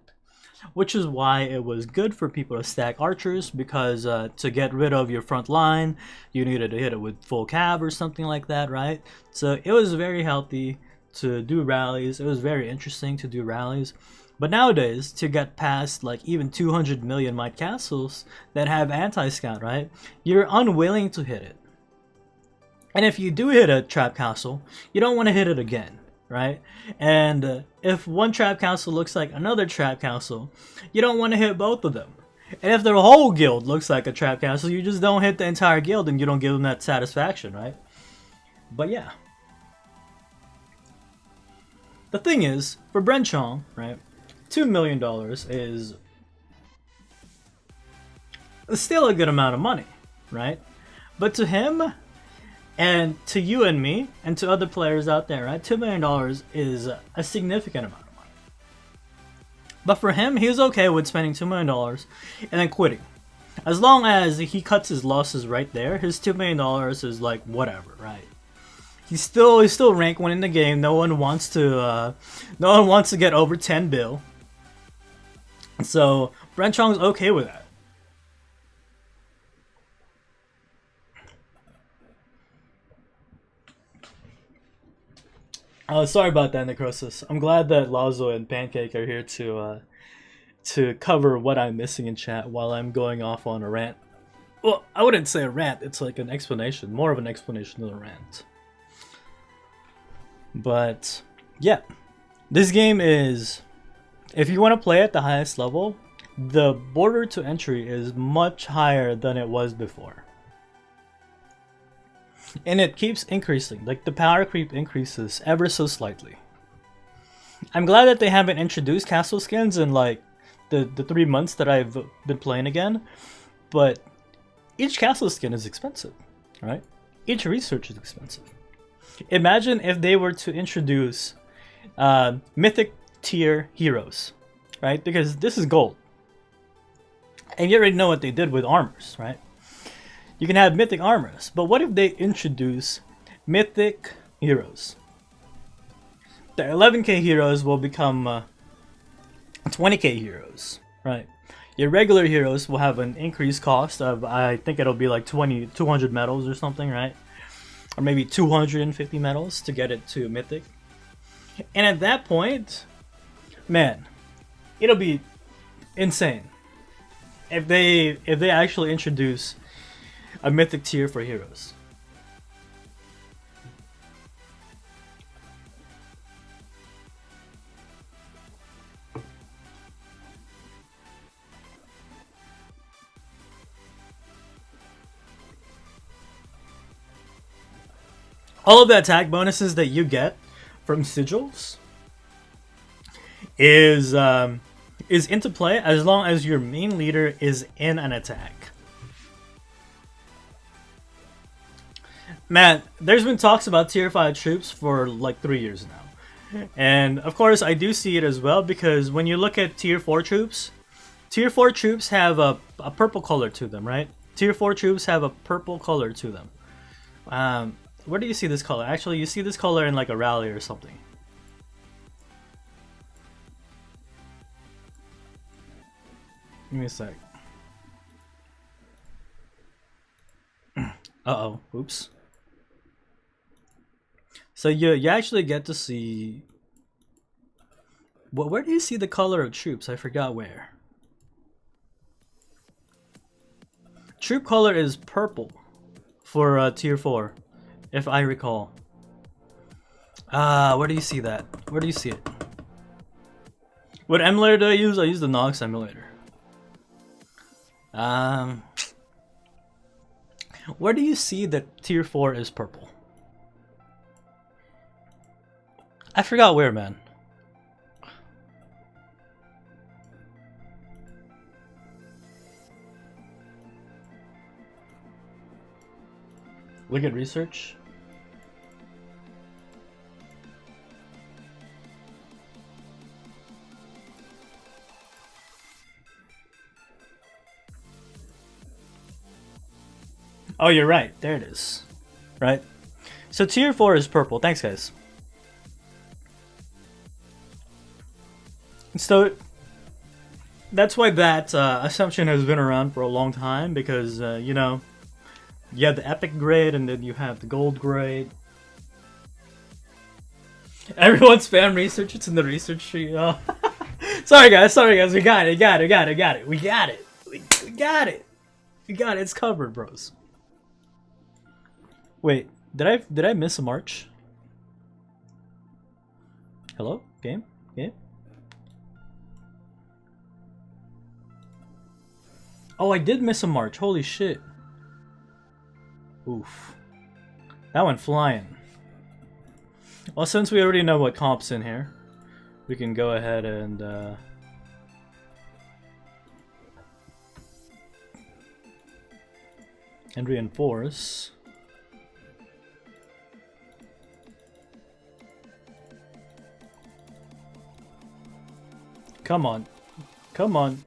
Which is why it was good for people to stack archers, because to get rid of your front line, you needed to hit it with full cab or something like that, right? So it was very healthy to do rallies. It was very interesting to do rallies. But nowadays, to get past like even 200 million might castles that have anti-scout, right? You're unwilling to hit it. And if you do hit a trap castle, you don't want to hit it again. Right? And if one trap castle looks like another trap castle, you don't want to hit both of them. And if their whole guild looks like a trap castle, you just don't hit the entire guild and you don't give them that satisfaction, right? But yeah. The thing is, for Brenchong, right, $2 million is still a good amount of money, right? But to him, And to you and me, and to other players out there, right, $2 million is a significant amount of money. But for him, he was okay with spending $2 million and then quitting. As long as he cuts his losses right there, his $2 million is like whatever, right? He's still rank 1 in the game. No one wants to get over 10 bill. So Brent Chong's okay with that. Oh, sorry about that, Necrosis. I'm glad that Lazo and Pancake are here to cover what I'm missing in chat while I'm going off on a rant. Well, I wouldn't say a rant. It's like an explanation, more of an explanation than a rant. But yeah, this game is, if you want to play at the highest level, the border to entry is much higher than it was before. And it keeps increasing, like the power creep increases ever so slightly. I'm glad that they haven't introduced castle skins in like the 3 months that I've been playing again, but each castle skin is expensive, right? Each research is expensive. Imagine if they were to introduce mythic tier heroes, right? Because this is gold. And you already know what they did with armors, right? You can have mythic armors, but what if they introduce mythic heroes? The 11k heroes will become 20k heroes, right? Your regular heroes will have an increased cost of, I think it'll be like 200 medals or something, right? Or maybe 250 medals to get it to mythic. And at that point, man, it'll be insane if they actually introduce a mythic tier for heroes. All of the attack bonuses that you get from sigils is into play as long as your main leader is in an attack. Man, there's been talks about tier 5 troops for like 3 years now. And of course I do see it as well, because when you look at tier 4 troops have a purple color to them, right? Tier 4 troops have a purple color to them. Where do you see this color? Actually, you see this color in like a rally or something. Give me a sec. Uh-oh. Oops. So you actually get to see... Where do you see the color of troops? I forgot where. Troop color is purple for tier 4, if I recall. Where do you see that? Where do you see it? What emulator do I use? I use the Nox emulator. Where do you see that tier 4 is purple? I forgot where, man. Look at research. Oh, you're right. There it is. Right? So tier 4 is purple. Thanks, guys. So that's why that assumption has been around for a long time, because, you know, you have the epic grade and then you have the gold grade. Everyone's spam research. It's in the research tree. Oh. Sorry guys. We got it. We got it. We got it. It's covered, bros. Wait, did I miss a march? Hello? Game? Oh, I did miss a march. Holy shit. Oof. That went flying. Well, since we already know what comp's in here, we can go ahead and reinforce. Come on. Come on.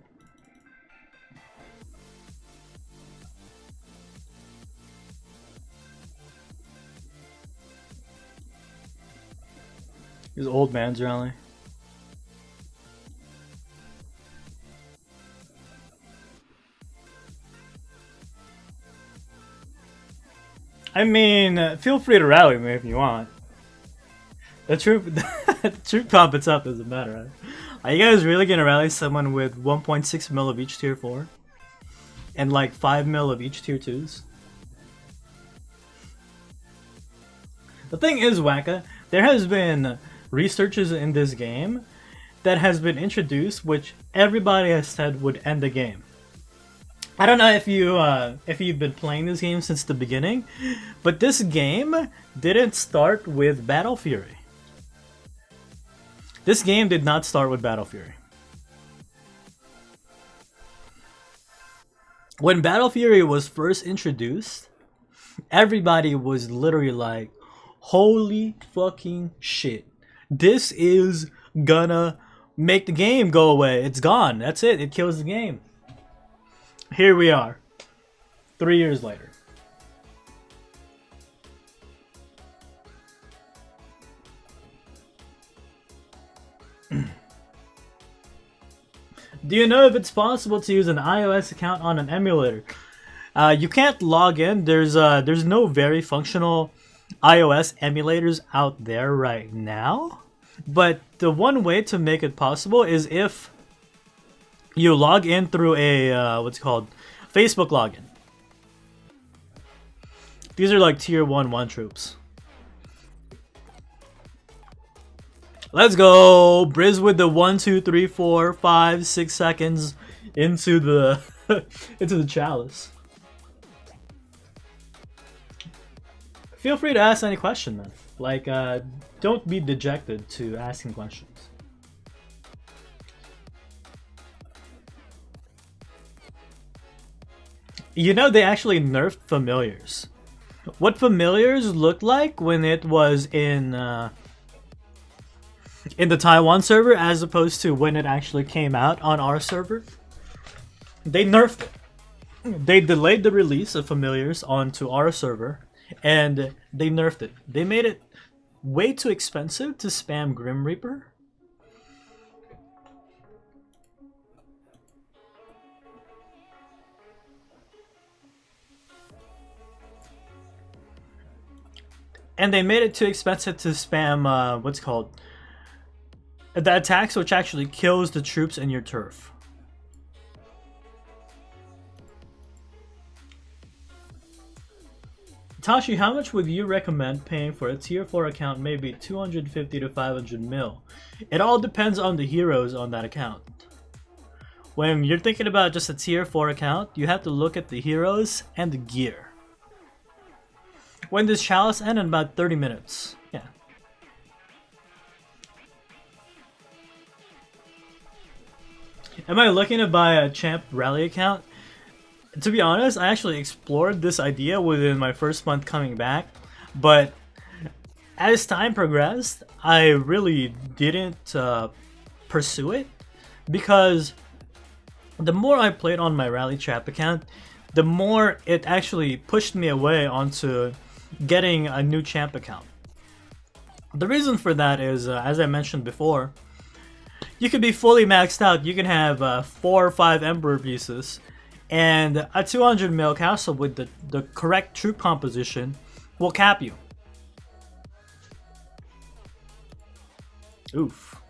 This old man's rally. I mean, feel free to rally me if you want. The troop, the troop comp itself doesn't matter. Right? Are you guys really gonna rally someone with 1.6 mil of each tier 4? And like 5 mil of each tier 2s? The thing is, Wacka, there has been researches in this game that has been introduced which everybody has said would end the game. I don't know if you've been playing this game since the beginning, but this game didn't start with Battle Fury. This game did not start with Battle Fury. When Battle Fury was first introduced, everybody was literally like, holy fucking shit. This is gonna make the game go away. It's gone. That's it. It kills the game. Here we are, 3 years later. Do you know if it's possible to use an iOS account on an emulator? You can't log in. There's no very functional iOS emulators out there right now. But the one way to make it possible is if you log in through a, what's it called, Facebook login. These are like tier 1 troops. Let's go! Briz with the 1, 2, 3, 4, 5, 6 seconds into the into the Chalice. Feel free to ask any question, man. Like, don't be dejected to asking questions. You know, they actually nerfed familiars. What familiars looked like when it was in the Taiwan server as opposed to when it actually came out on our server, they nerfed it. They delayed the release of familiars onto our server, and they nerfed it. They made it way too expensive to spam Grim Reaper. And they made it too expensive to spam, what's it called? The attacks which actually kills the troops in your turf. Tashi, how much would you recommend paying for a tier 4 account? Maybe 250 to 500 mil. It all depends on the heroes on that account. When you're thinking about just a tier 4 account, you have to look at the heroes and the gear. When does Chalice end? In about 30 minutes. Yeah. Am I looking to buy a Champ Rally account? To be honest, I actually explored this idea within my first month coming back, but as time progressed, I really didn't pursue it, because the more I played on my Rally Champ account, the more it actually pushed me away onto getting a new champ account. The reason for that is, as I mentioned before, you could be fully maxed out. You can have 4 or 5 Emperor pieces, and a 200 mil castle with the correct troop composition will cap you. Oof.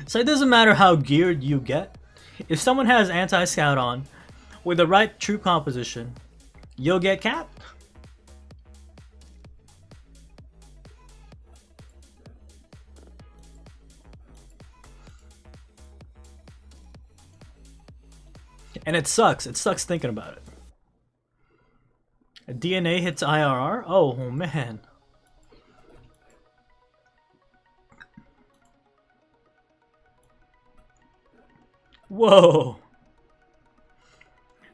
So it doesn't matter how geared you get. If someone has anti-scout on with the right troop composition, you'll get capped. And it sucks. It sucks thinking about it. A DNA hits IRR? Oh, man. Whoa.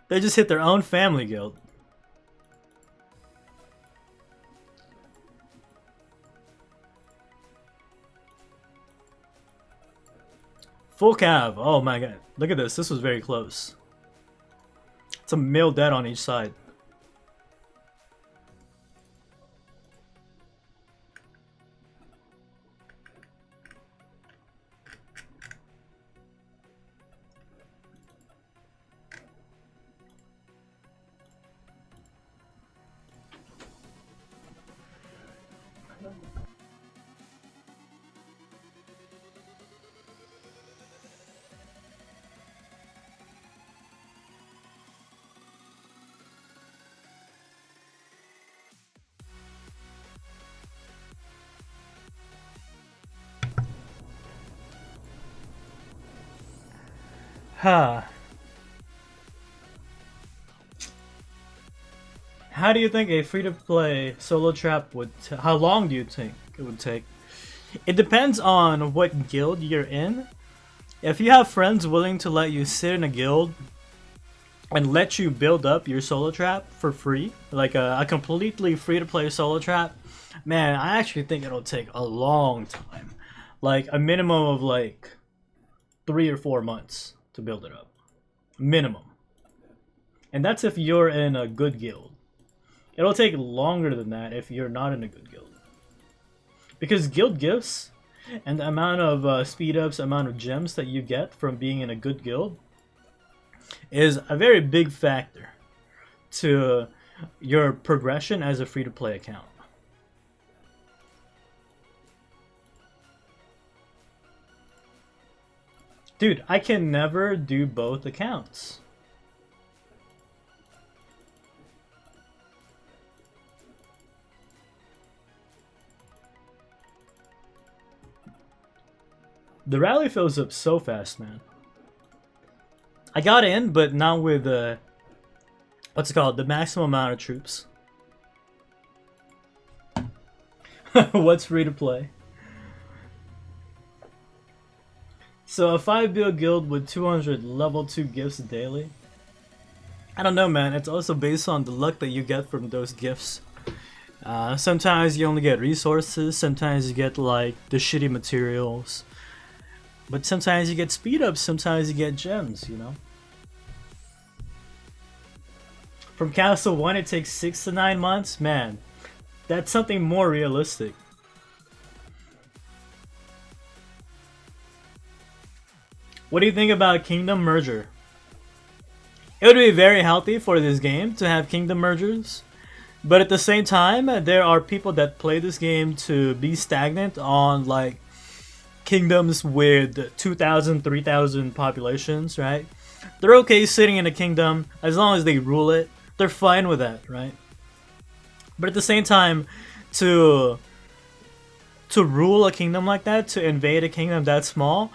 They just hit their own family guild. Full cav. Oh my god. Look at this. This was very close. It's a male dead on each side. Huh. How do you think a free-to-play solo trap would... how long do you think it would take? It depends on what guild you're in. If you have friends willing to let you sit in a guild and let you build up your solo trap for free, like a completely free-to-play solo trap, man, I actually think it'll take a long time. Like a minimum of like 3 or 4 months to build it up. Minimum. And that's if you're in a good guild. It'll take longer than that if you're not in a good guild. Because guild gifts and the amount of speed ups, amount of gems that you get from being in a good guild is a very big factor to your progression as a free-to-play account. Dude, I can never do both accounts. The rally fills up so fast, man. I got in, but not with what's it called? The maximum amount of troops. What's free to play? So a 5-build guild with 200 level 2 gifts daily. I don't know, man. It's also based on the luck that you get from those gifts. Sometimes you only get resources. Sometimes you get like the shitty materials. But sometimes you get speed ups. Sometimes you get gems, you know. From Castle 1 it takes 6 to 9 months. Man, that's something more realistic. What do you think about Kingdom Merger? It would be very healthy for this game to have Kingdom Mergers. But at the same time, there are people that play this game to be stagnant on like kingdoms with 2,000, 3,000 populations, right? They're okay sitting in a kingdom as long as they rule it. They're fine with that, right? But at the same time, to rule a kingdom like that, to invade a kingdom that small,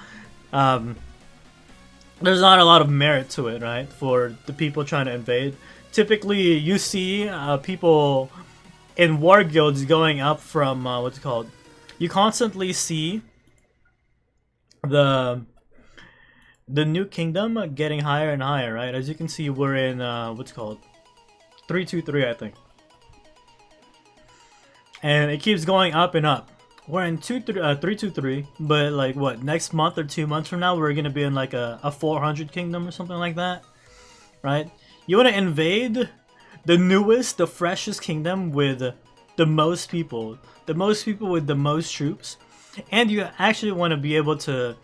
there's not a lot of merit to it, right? For the people trying to invade. Typically, you see people in war guilds going up from, what's it called? You constantly see the new kingdom getting higher and higher, right? As you can see, we're in, what's it called? 323, I think. And it keeps going up and up. We're in 323, but like what, next month or 2 months from now we're gonna be in like a 400 kingdom or something like that, right? You want to invade the newest, the freshest kingdom with the most people with the most troops, and you actually want to be able to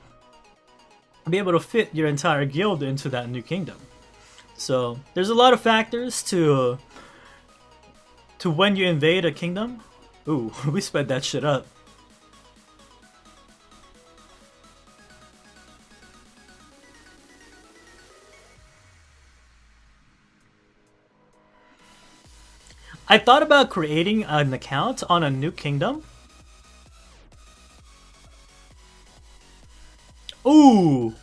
fit your entire guild into that new kingdom. So there's a lot of factors to when you invade a kingdom. Ooh, we sped that shit up. I thought about creating an account on a new kingdom. Ooh,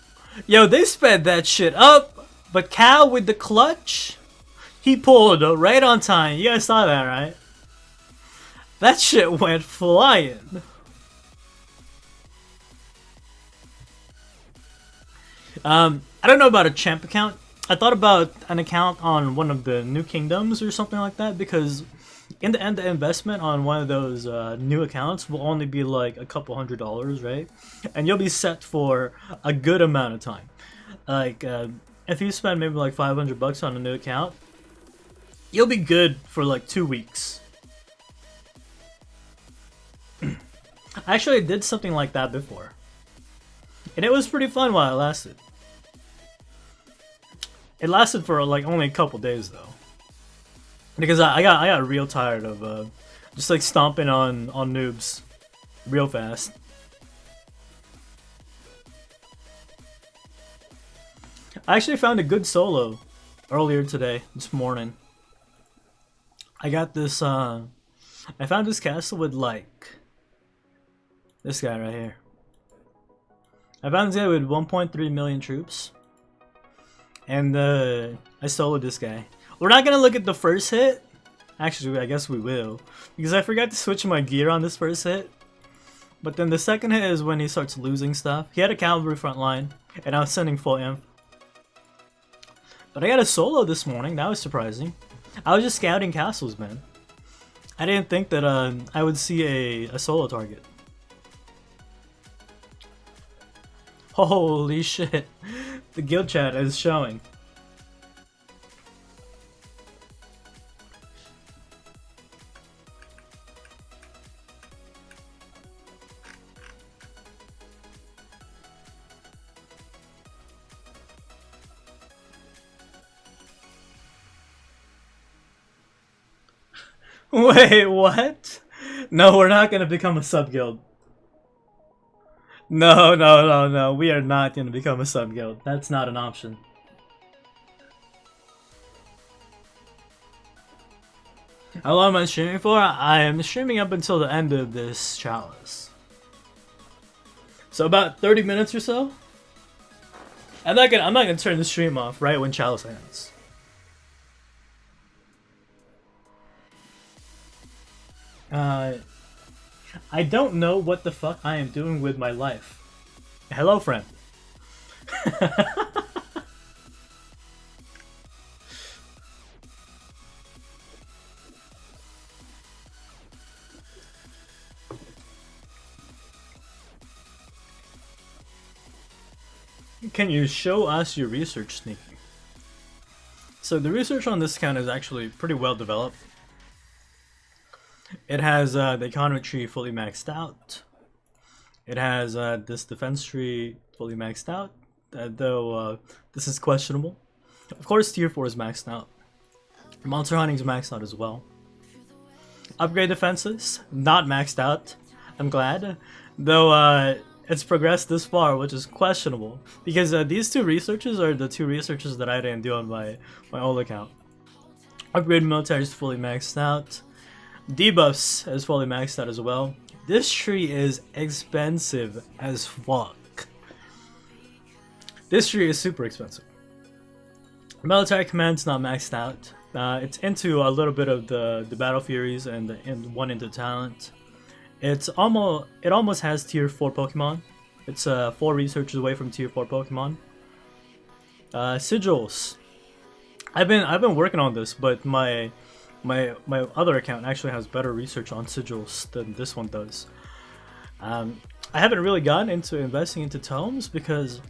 yo, they sped that shit up. But Cal with the clutch, he pulled right on time. You guys saw that, right? That shit went flying. I don't know about a champ account. I thought about an account on one of the new kingdoms or something like that, because in the end, the investment on one of those new accounts will only be like a couple $100s, right? And you'll be set for a good amount of time. Like if you spend maybe like $500 on a new account, you'll be good for like 2 weeks. I actually did something like that before, and it was pretty fun while it lasted. It lasted for like only a couple days though, because I got real tired of just like stomping on noobs real fast. I actually found a good solo earlier today, this morning. I got this I found this castle with like this guy right here. I found this guy with 1.3 million troops. And I soloed this guy. We're not gonna look at the first hit. Actually, I guess we will. Because I forgot to switch my gear on this first hit. But then the second hit is when he starts losing stuff. He had a cavalry front line, and I was sending full imp. But I got a solo this morning, that was surprising. I was just scouting castles, man. I didn't think that I would see a solo target. Holy shit. The guild chat is showing. Wait, what? No, we're not gonna become a sub-guild. No. We are not gonna become a sub-guild. That's not an option. How long am I streaming for? I am streaming up until the end of this Chalice. So about 30 minutes or so. I'm not gonna turn the stream off right when Chalice ends. I don't know what the fuck I am doing with my life. Hello, friend. Can you show us your research, Sneaky? So the research on this account is actually pretty well developed. It has the economy tree fully maxed out. It has this defense tree fully maxed out, though this is questionable. Of course, tier 4 is maxed out. Monster hunting is maxed out as well. Upgrade defenses, not maxed out. I'm glad, though it's progressed this far, which is questionable because these two researches are the two researches that I didn't do on my old account. Upgrade military is fully maxed out. Debuffs is fully maxed out as well. This tree is expensive as fuck. This tree is super expensive. Military command's not maxed out. It's into a little bit of the battle furies and one into talent. It almost has tier 4 Pokemon. It's 4 researches away from tier 4 Pokemon. Sigils. I've been working on this, but my other account actually has better research on sigils than this one does. I haven't really gotten into investing into tomes because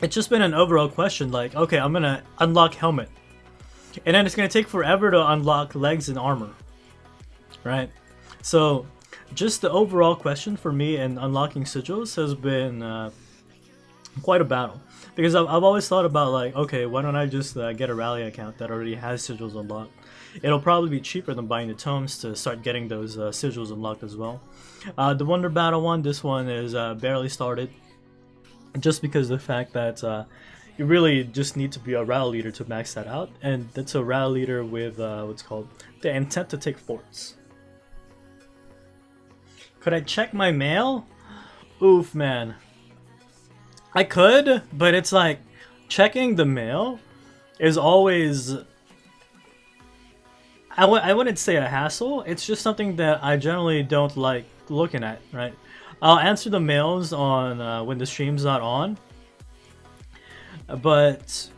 it's just been an overall question like, okay, I'm gonna unlock helmet, and then it's gonna take forever to unlock legs and armor, right? So just the overall question for me in unlocking sigils has been quite a battle. Because I've always thought about like, okay, why don't I just get a rally account that already has sigils unlocked? It'll probably be cheaper than buying the tomes to start getting those sigils unlocked as well. The Wonder Battle one, this one is barely started. Just because of the fact that you really just need to be a rally leader to max that out. And that's a rally leader with what's called the intent to take forts. Could I check my mail? Oof, man. I could, but it's like checking the mail is always, I wouldn't say a hassle. It's just something that I generally don't like looking at, right? I'll answer the mails on when the stream's not on, but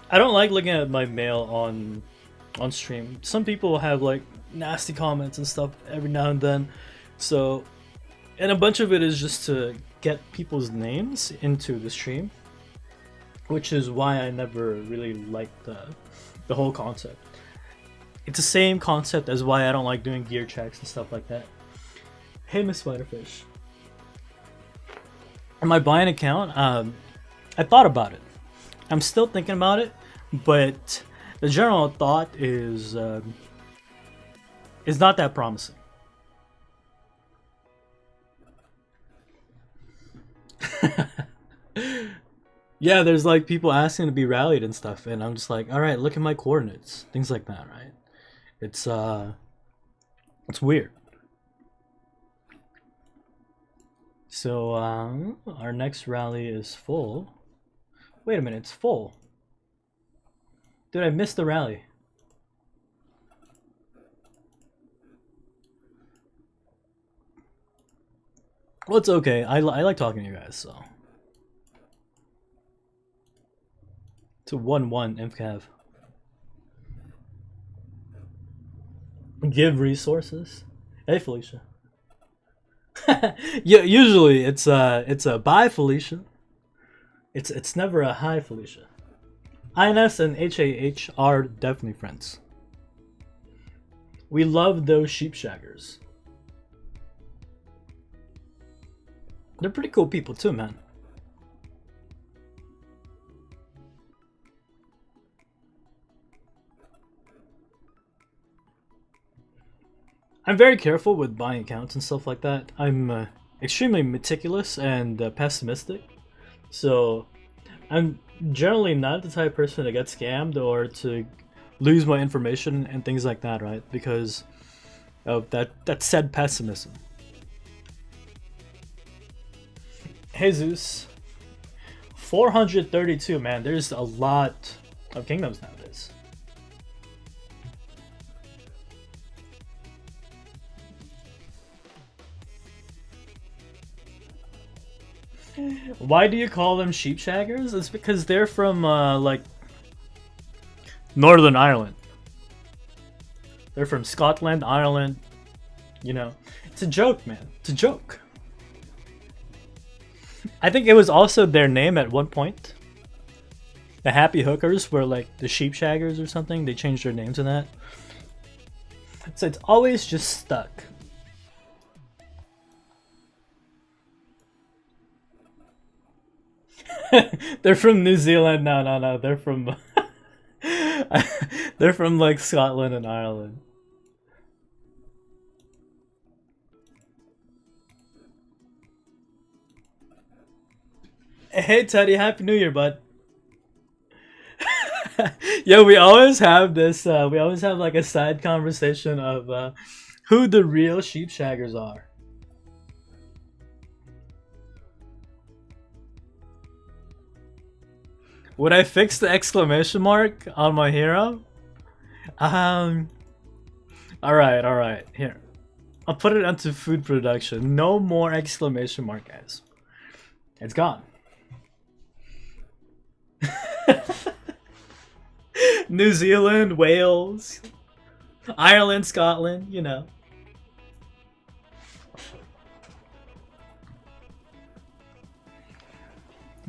I don't like looking at my mail on on stream. Some people have like nasty comments and stuff every now and then. So, and a bunch of it is just to get people's names into the stream, which is why I never really liked the whole concept. It's the same concept as why I don't like doing gear checks and stuff like that. Hey, Miss Spiderfish. Am I buying an account? I thought about it. I'm still thinking about it, but the general thought is not that promising. Yeah, there's like people asking to be rallied and stuff, and I'm just like, all right, look at my coordinates, things like that, right? It's weird. So our next rally is full. Wait a minute, it's full. Dude, I missed the rally. Well, it's okay. I like talking to you guys, so. It's a 1-1 MCAV. Give resources. Hey, Felicia. Yeah, usually it's a bye, Felicia. It's never a hi, Felicia. INS and HAH are definitely friends. We love those sheepshaggers. They're pretty cool people too, man. I'm very careful with buying accounts and stuff like that. I'm extremely meticulous and pessimistic. So I'm generally not the type of person to get scammed or to lose my information and things like that, right? Because of that said pessimism. Jesus. 432, man. There's a lot of kingdoms nowadays. Why do you call them sheepshaggers? It's because they're from like Northern Ireland. They're from Scotland, Ireland. You know, it's a joke, man. It's a joke. I think it was also their name at one point. The Happy Hookers were like the sheepshaggers or something. They changed their names in that. So it's always just stuck. They're from New Zealand. No. They're from they're from like Scotland and Ireland. Hey Teddy, Happy New Year, bud. Yeah, we always have this. We always have like a side conversation of who the real sheepshaggers are. Would I fix the exclamation mark on my hero? Alright. Here. I'll put it onto food production. No more exclamation mark, guys. It's gone. New Zealand, Wales, Ireland, Scotland, you know.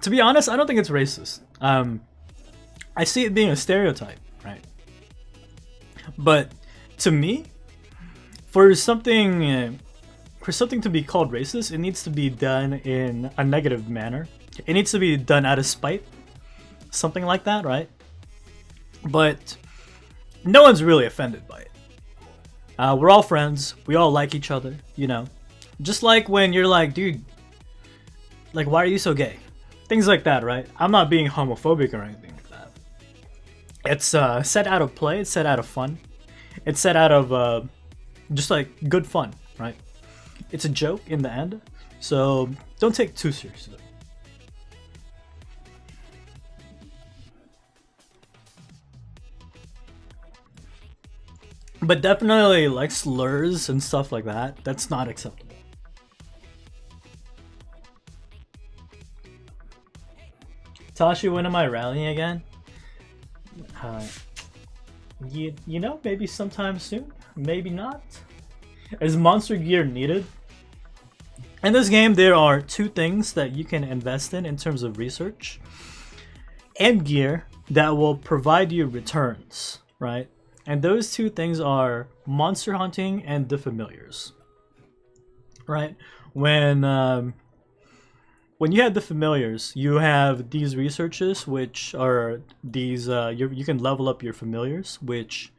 To be honest, I don't think it's racist. I see it being a stereotype, right? But to me, for something to be called racist, it needs to be done in a negative manner. It needs to be done out of spite, something like that, right? But no one's really offended by it. We're all friends. We all like each other, you know. Just like when you're like, dude, like, why are you so gay? Things like that, right? I'm not being homophobic or anything like that. It's set out of play. It's set out of fun. It's set out of just like good fun, right? It's a joke in the end, so don't take it too seriously. But definitely like slurs and stuff like that, that's not acceptable. Tashi, when am I rallying again? You know, maybe sometime soon, maybe not. Is monster gear needed? In this game, there are two things that you can invest in terms of research and gear that will provide you returns, right? And those two things are monster hunting and the familiars, right? When you have the familiars, you have these researches, which are these you can level up your familiars, which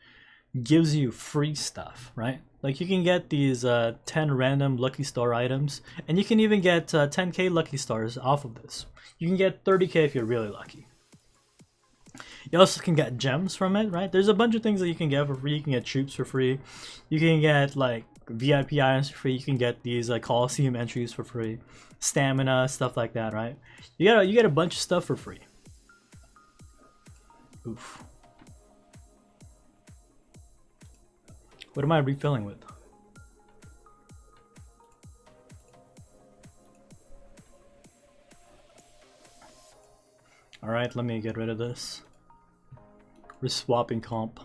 gives you free stuff, right? Like you can get these 10 random lucky star items, and you can even get 10k lucky stars off of this. You can get 30k if you're really lucky. You also can get gems from it, right? There's a bunch of things that you can get for free. You can get troops for free. You can get like VIP items for free. You can get these like Coliseum entries for free, stamina, stuff like that, right? You get a bunch of stuff for free. Oof. What am I refilling with? Alright, let me get rid of this. We're swapping comp.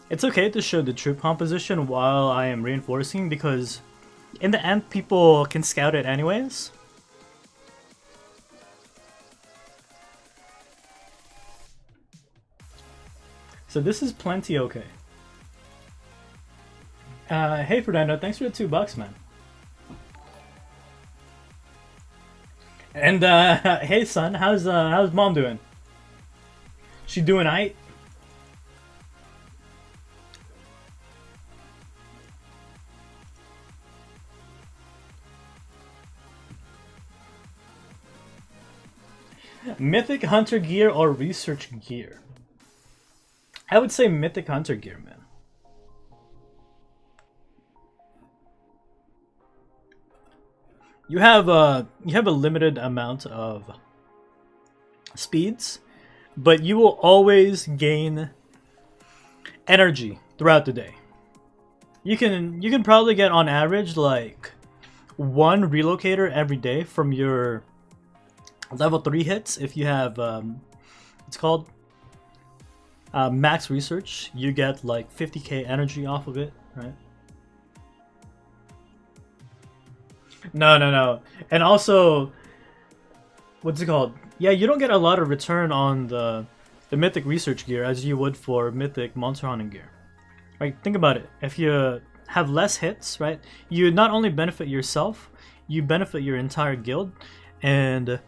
It's okay to show the troop composition while I am reinforcing, because in the end people can scout it anyways. So this is plenty okay. Hey Fernando, thanks for the $2, man. And hey son, how's mom doing? She doing aight? Mythic hunter gear or research gear? I would say mythic hunter gear, man. You have a limited amount of speeds, but you will always gain energy throughout the day. You can probably get on average like 1 relocator every day from your level 3 hits. If you have it's called max research, you get like 50k energy off of it, right? No. And also, what's it called? Yeah, you don't get a lot of return on the mythic research gear as you would for mythic monster hunting gear. Right? Think about it. If you have less hits, right, you not only benefit yourself, you benefit your entire guild, and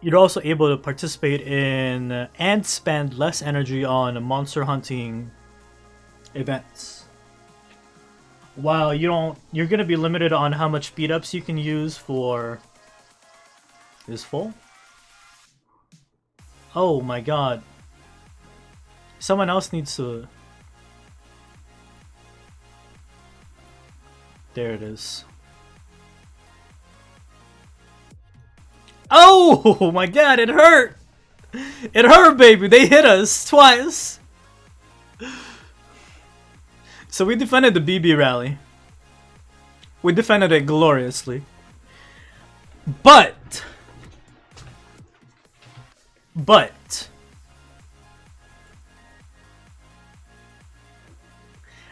you're also able to participate in and spend less energy on monster hunting events. While you're gonna be limited on how much speed ups you can use for is full. Oh my god. Someone else needs to. There it is. Oh my god, it hurt! It hurt, baby! They hit us twice! So we defended the BB rally. We defended it gloriously. But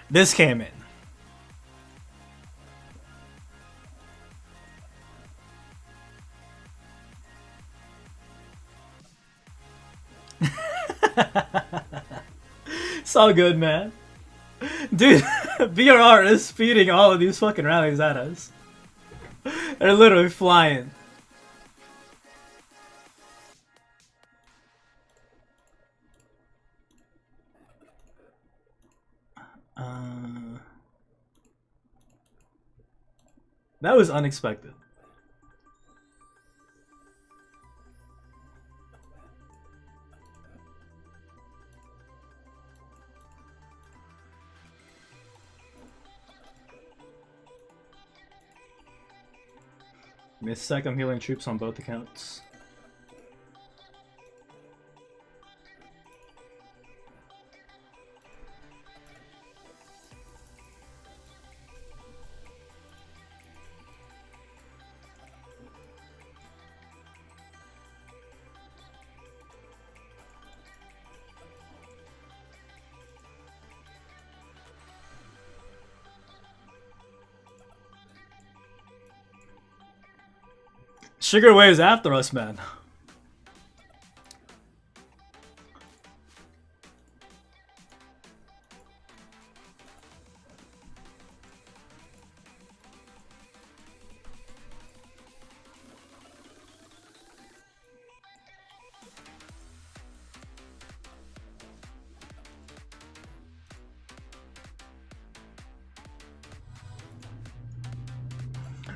this came in. It's all good, man. Dude, BRR is feeding all of these fucking rallies at us. They're literally flying. That was unexpected. Miss sec, I'm healing troops on both accounts. Sugar Wave's after us, man.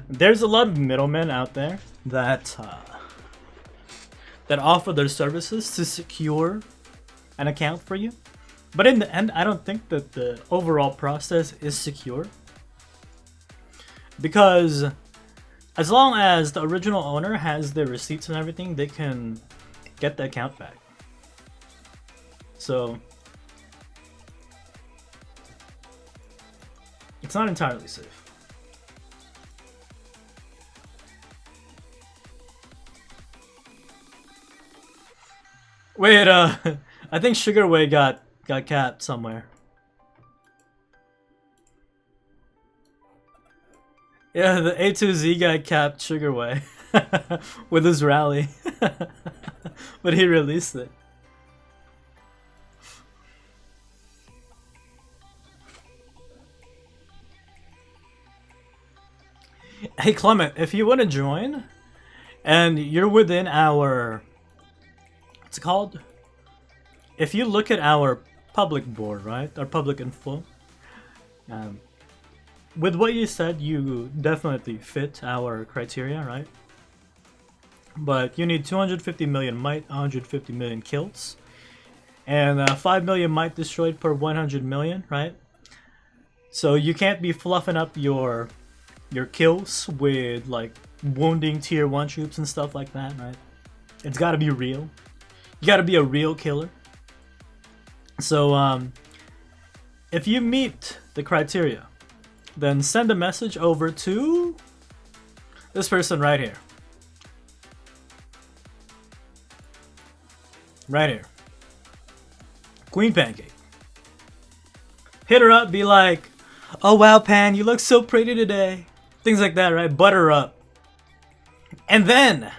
There's a lot of middlemen out there that that offer their services to secure an account for you, but in the end, I don't think that the overall process is secure, because as long as the original owner has their receipts and everything, they can get the account back. So it's not entirely safe. Wait, I think Sugarway got capped somewhere. Yeah, the A2Z got capped Sugarway with his rally, but he released it. Hey Clement, if you want to join, and you're within our, what's it called? If you look at our public board, right, our public info, with what you said, you definitely fit our criteria, right? But you need 250 million might, 150 million kills, and 5 million might destroyed per 100 million, right? So you can't be fluffing up your kills with like wounding tier 1 troops and stuff like that, right? It's gotta be real. You gotta be a real killer. So if you meet the criteria, then send a message over to this person right here. Right here. Queen Pancake. Hit her up, be like, oh wow Pan, you look so pretty today. Things like that, right? Butter her up. And then,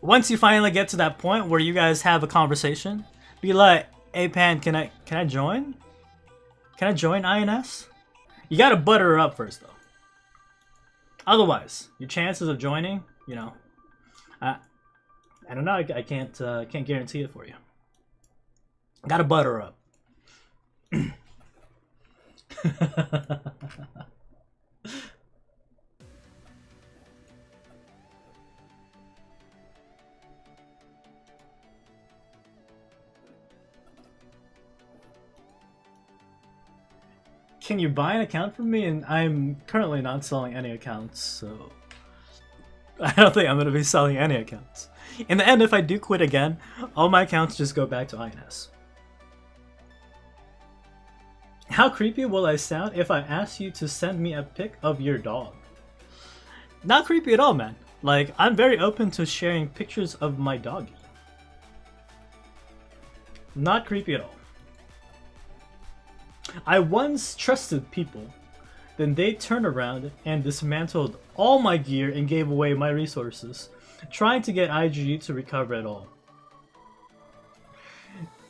once you finally get to that point where you guys have a conversation, be like, hey Pan, can I join? Can I join INS? You gotta butter her up first though. Otherwise, your chances of joining, you know, I don't know, I can't guarantee it for you. Gotta butter her up. Can you buy an account from me? And I'm currently not selling any accounts, so I don't think I'm going to be selling any accounts. In the end, if I do quit again, all my accounts just go back to INS. How creepy will I sound if I ask you to send me a pic of your dog? Not creepy at all, man. Like, I'm very open to sharing pictures of my doggy. Not creepy at all. I once trusted people, then they turned around and dismantled all my gear and gave away my resources, trying to get IGE to recover it all.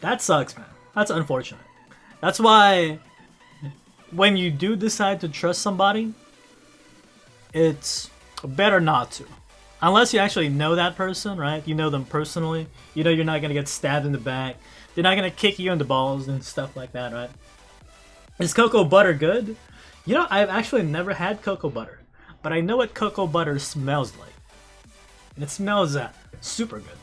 That sucks, man. That's unfortunate. That's why when you do decide to trust somebody, it's better not to. Unless you actually know that person, right? You know them personally. You know you're not going to get stabbed in the back. They're not going to kick you in the balls and stuff like that, right? Is cocoa butter good? You know, I've actually never had cocoa butter, but I know what cocoa butter smells like. And it smells super good.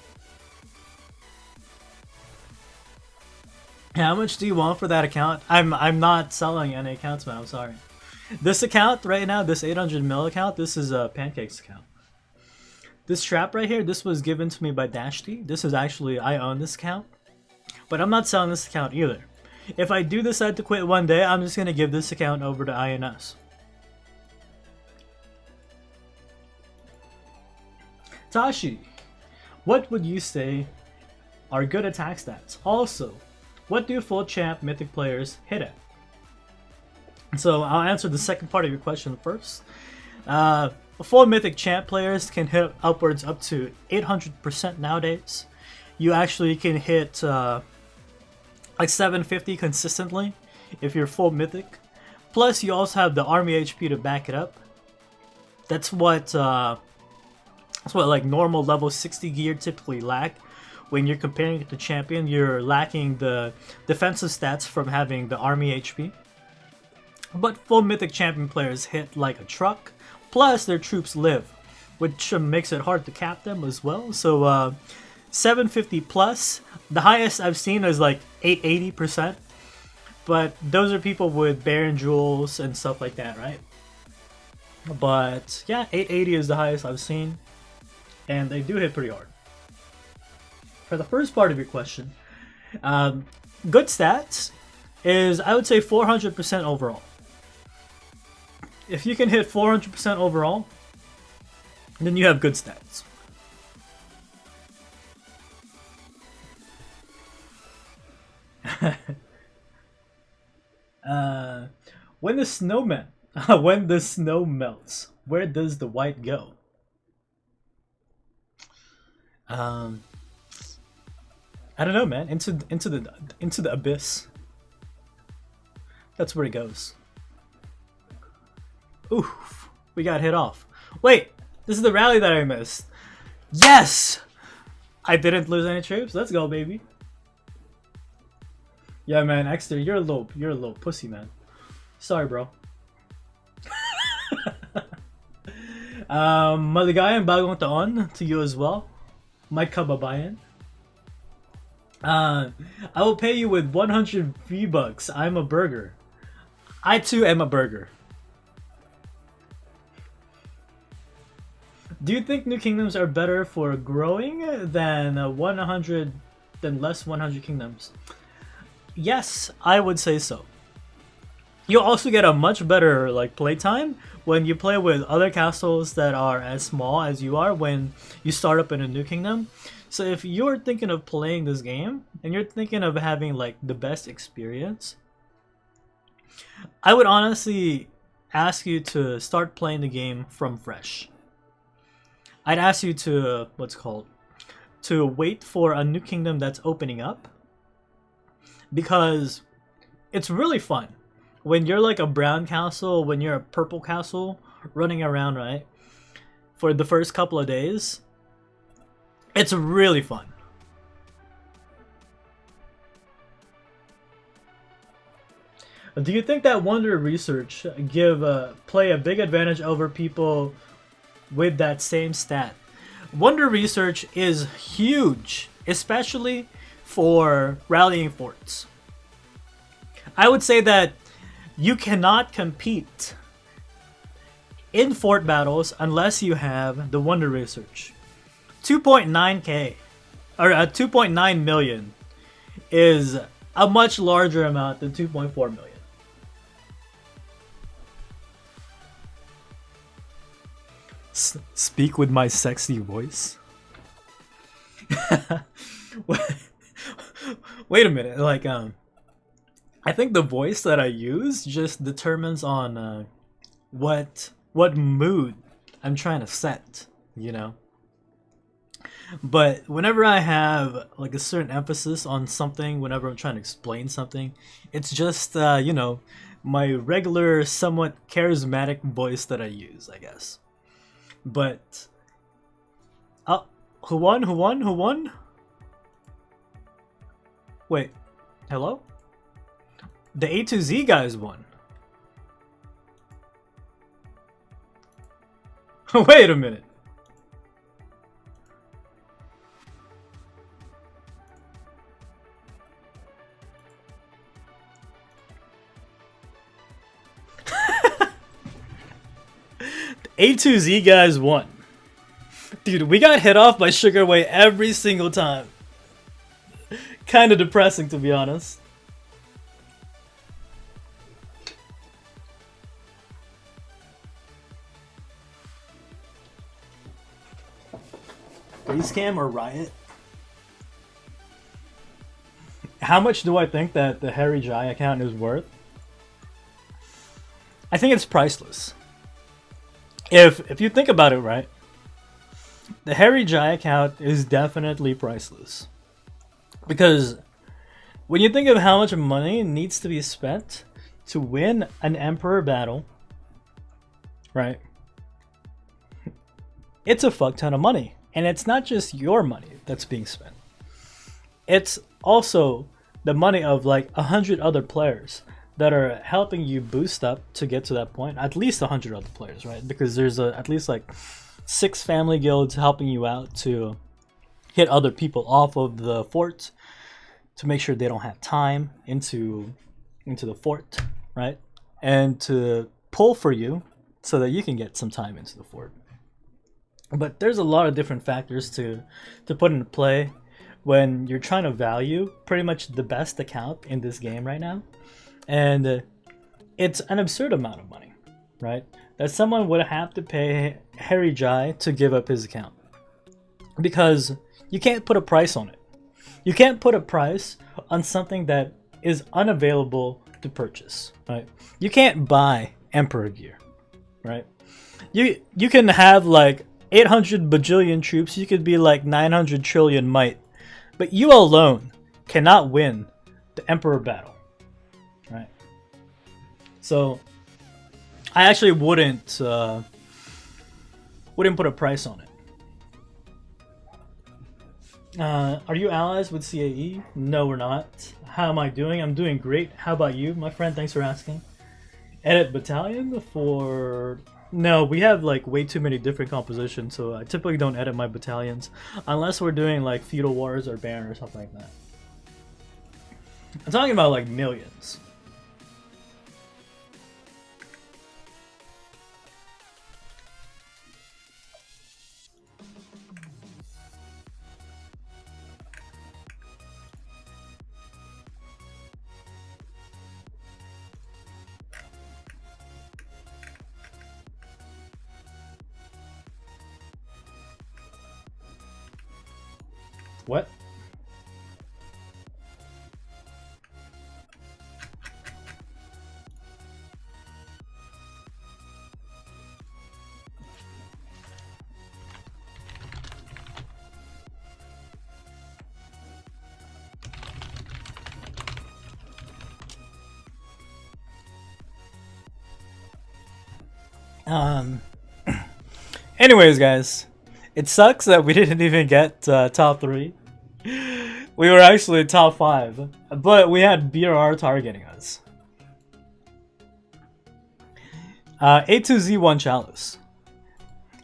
How much do you want for that account? I'm not selling any accounts, man. I'm sorry. This account right now, this 800 mil account, this is a Pancake's account. This trap right here, this was given to me by Dashty. This is actually, I own this account. But I'm not selling this account either. If I do decide to quit one day, I'm just going to give this account over to INS. Tashi, what would you say are good attack stats? Also, what do full champ mythic players hit at? So I'll answer the second part of your question first. full mythic champ players can hit upwards up to 800% nowadays. You actually can hit like 750 consistently if you're full mythic. Plus, you also have the army HP to back it up. That's what like normal level 60 gear typically lack. When you're comparing it to champion, you're lacking the defensive stats from having the army HP. But full mythic champion players hit like a truck. Plus, their troops live, which makes it hard to cap them as well. So 750 plus. The highest I've seen is like 880%. But those are people with Baron Jewels and stuff like that, right? But yeah, 880 is the highest I've seen. And they do hit pretty hard. For the first part of your question, good stats is, I would say, 400% overall. If you can hit 400% overall, then you have good stats. When the snow melts, where does the white go? I don't know, man. Into the abyss. That's where it goes. Oof, we got hit off. Wait, this is the rally that I missed. Yes, I didn't lose any troops. Let's go, baby. Yeah, man, Exeter, you're a little pussy, man. Sorry, bro. Maligayang bagong taon to you as well. My kababayan. I will pay you with 100 V-Bucks. I'm a burger. I too am a burger. Do you think new kingdoms are better for growing than less 100 kingdoms? Yes, I would say so. You also get a much better like playtime when you play with other castles that are as small as you are when you start up in a new kingdom. So if you're thinking of playing this game and you're thinking of having like the best experience, I would honestly ask you to start playing the game from fresh. I'd ask you to to wait for a new kingdom that's opening up, because it's really fun when you're like a brown castle, when you're a purple castle running around, right? For the first couple of days, it's really fun. Do you think that Wonder Research play a big advantage over people with that same stat? Wonder Research is huge, especially for rallying forts. I would say that you cannot compete in fort battles unless you have the Wonder Research. 2.9k or 2.9 million is a much larger amount than 2.4 million. Speak with my sexy voice. Wait a minute, like I think the voice that I use just determines on what mood I'm trying to set, you know. But whenever I have like a certain emphasis on something, whenever I'm trying to explain something, it's just you know, my regular, somewhat charismatic voice that I use, I guess. But who won? Who won? Who won? Wait, hello? The A2Z guys won. Wait a minute. A2Z guys won. Dude, we got hit off by Sugarway every single time. Kinda depressing, to be honest. Basecam or Riot? How much do I think that the Harry Jai account is worth? I think it's priceless. if you think about it, right, the Harry Jai account is definitely priceless. Because when you think of how much money needs to be spent to win an Emperor battle, right, it's a fuck ton of money. And it's not just your money that's being spent. It's also the money of like 100 other players that are helping you boost up to get to that point. At least 100 other players, right? Because there's at least like 6 family guilds helping you out to hit other people off of the fort to make sure they don't have time into the fort, right? And to pull for you so that you can get some time into the fort. But there's a lot of different factors to put into play when you're trying to value pretty much the best account in this game right now. And it's an absurd amount of money, right? That someone would have to pay Harry Jai to give up his account. Because you can't put a price on it. You can't put a price on something that is unavailable to purchase, right? You can't buy Emperor gear, right? You can have like 800 bajillion troops, you could be like 900 trillion might, but you alone cannot win the Emperor battle, right? So I actually wouldn't put a price on it. Are you allies with CAE? No, we're not. How am I doing? I'm doing great. How about you, my friend? Thanks for asking. Edit battalion for... No, we have like way too many different compositions, so I typically don't edit my battalions unless we're doing like feudal wars or Baron or something like that. I'm talking about like millions. What? Anyways, guys, it sucks that we didn't even get top 3. We were actually top 5, but we had BRR targeting us. A2Z won Chalice.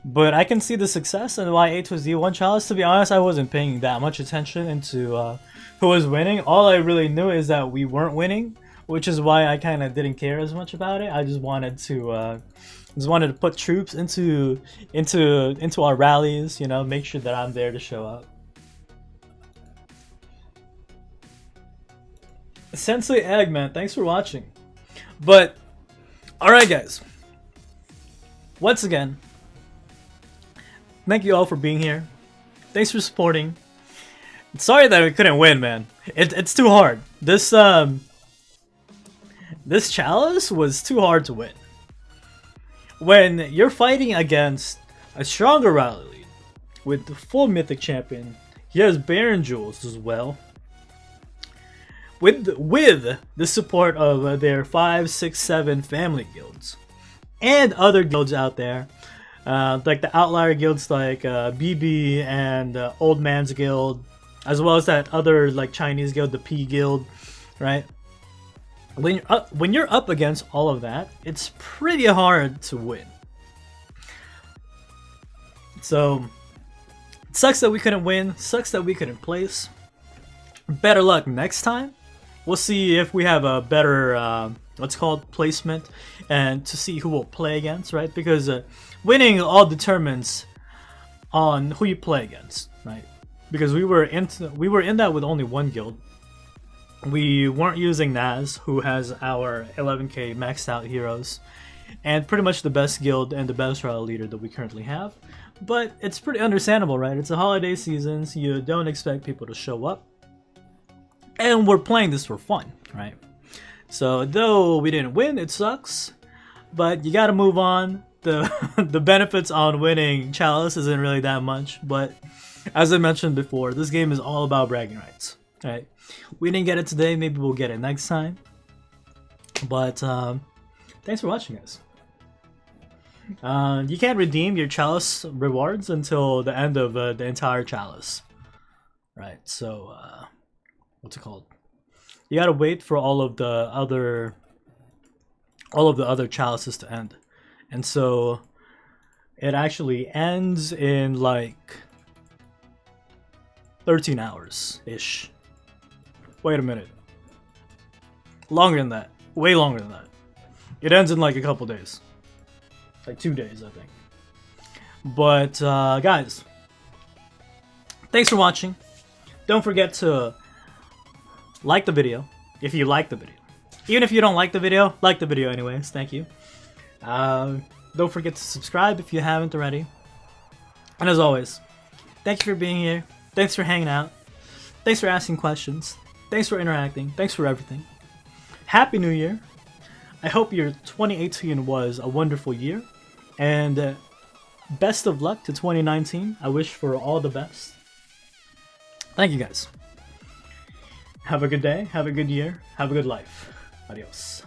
But I can see the success and why A2Z won Chalice. To be honest, I wasn't paying that much attention into who was winning. All I really knew is that we weren't winning, which is why I kind of didn't care as much about it. I just wanted to put troops into our rallies, you know, make sure that I'm there to show up. Sensei Eggman, thanks for watching. But alright guys, once again, thank you all for being here. Thanks for supporting. Sorry that we couldn't win, man. It's too hard. This Chalice was too hard to win. When you're fighting against a stronger rally lead with the full mythic champion, he has Baron Jewels as well. With the support of their 5, 6, 7 family guilds and other guilds out there, like the outlier guilds like BB and Old Man's Guild, as well as that other like Chinese guild, the P Guild, right? When you're up against all of that, it's pretty hard to win. So it sucks that we couldn't win. Sucks that we couldn't place. Better luck next time. We'll see if we have a better what's called placement, and to see who we'll play against, right? Because winning all determines on who you play against, right? Because we were in that with only one guild. We weren't using Naz, who has our 11k maxed out heroes, and pretty much the best guild and the best trial leader that we currently have. But it's pretty understandable, right? It's a holiday season, so you don't expect people to show up. And we're playing this for fun, right? So though we didn't win, it sucks. But you gotta move on. the the benefits on winning Chalice isn't really that much, but as I mentioned before, this game is all about bragging rights. Right? We didn't get it today, maybe we'll get it next time. But thanks for watching, guys. You can't redeem your Chalice rewards until the end of the entire Chalice. Right, so what's it called? You gotta wait for all of the other Chalices to end. And so it actually ends in like 13 hours-ish. Wait a minute. Longer than that. Way longer than that. It ends in like a couple days. Like 2 days, I think. But, guys, thanks for watching. Don't forget to like the video if you like the video. Even if you don't like the video anyways. Thank you. Don't forget to subscribe if you haven't already. And as always, thank you for being here. Thanks for hanging out. Thanks for asking questions. Thanks for interacting. Thanks for everything. Happy New Year. I hope your 2018 was a wonderful year. And best of luck to 2019. I wish for all the best. Thank you, guys. Have a good day. Have a good year. Have a good life. Adios.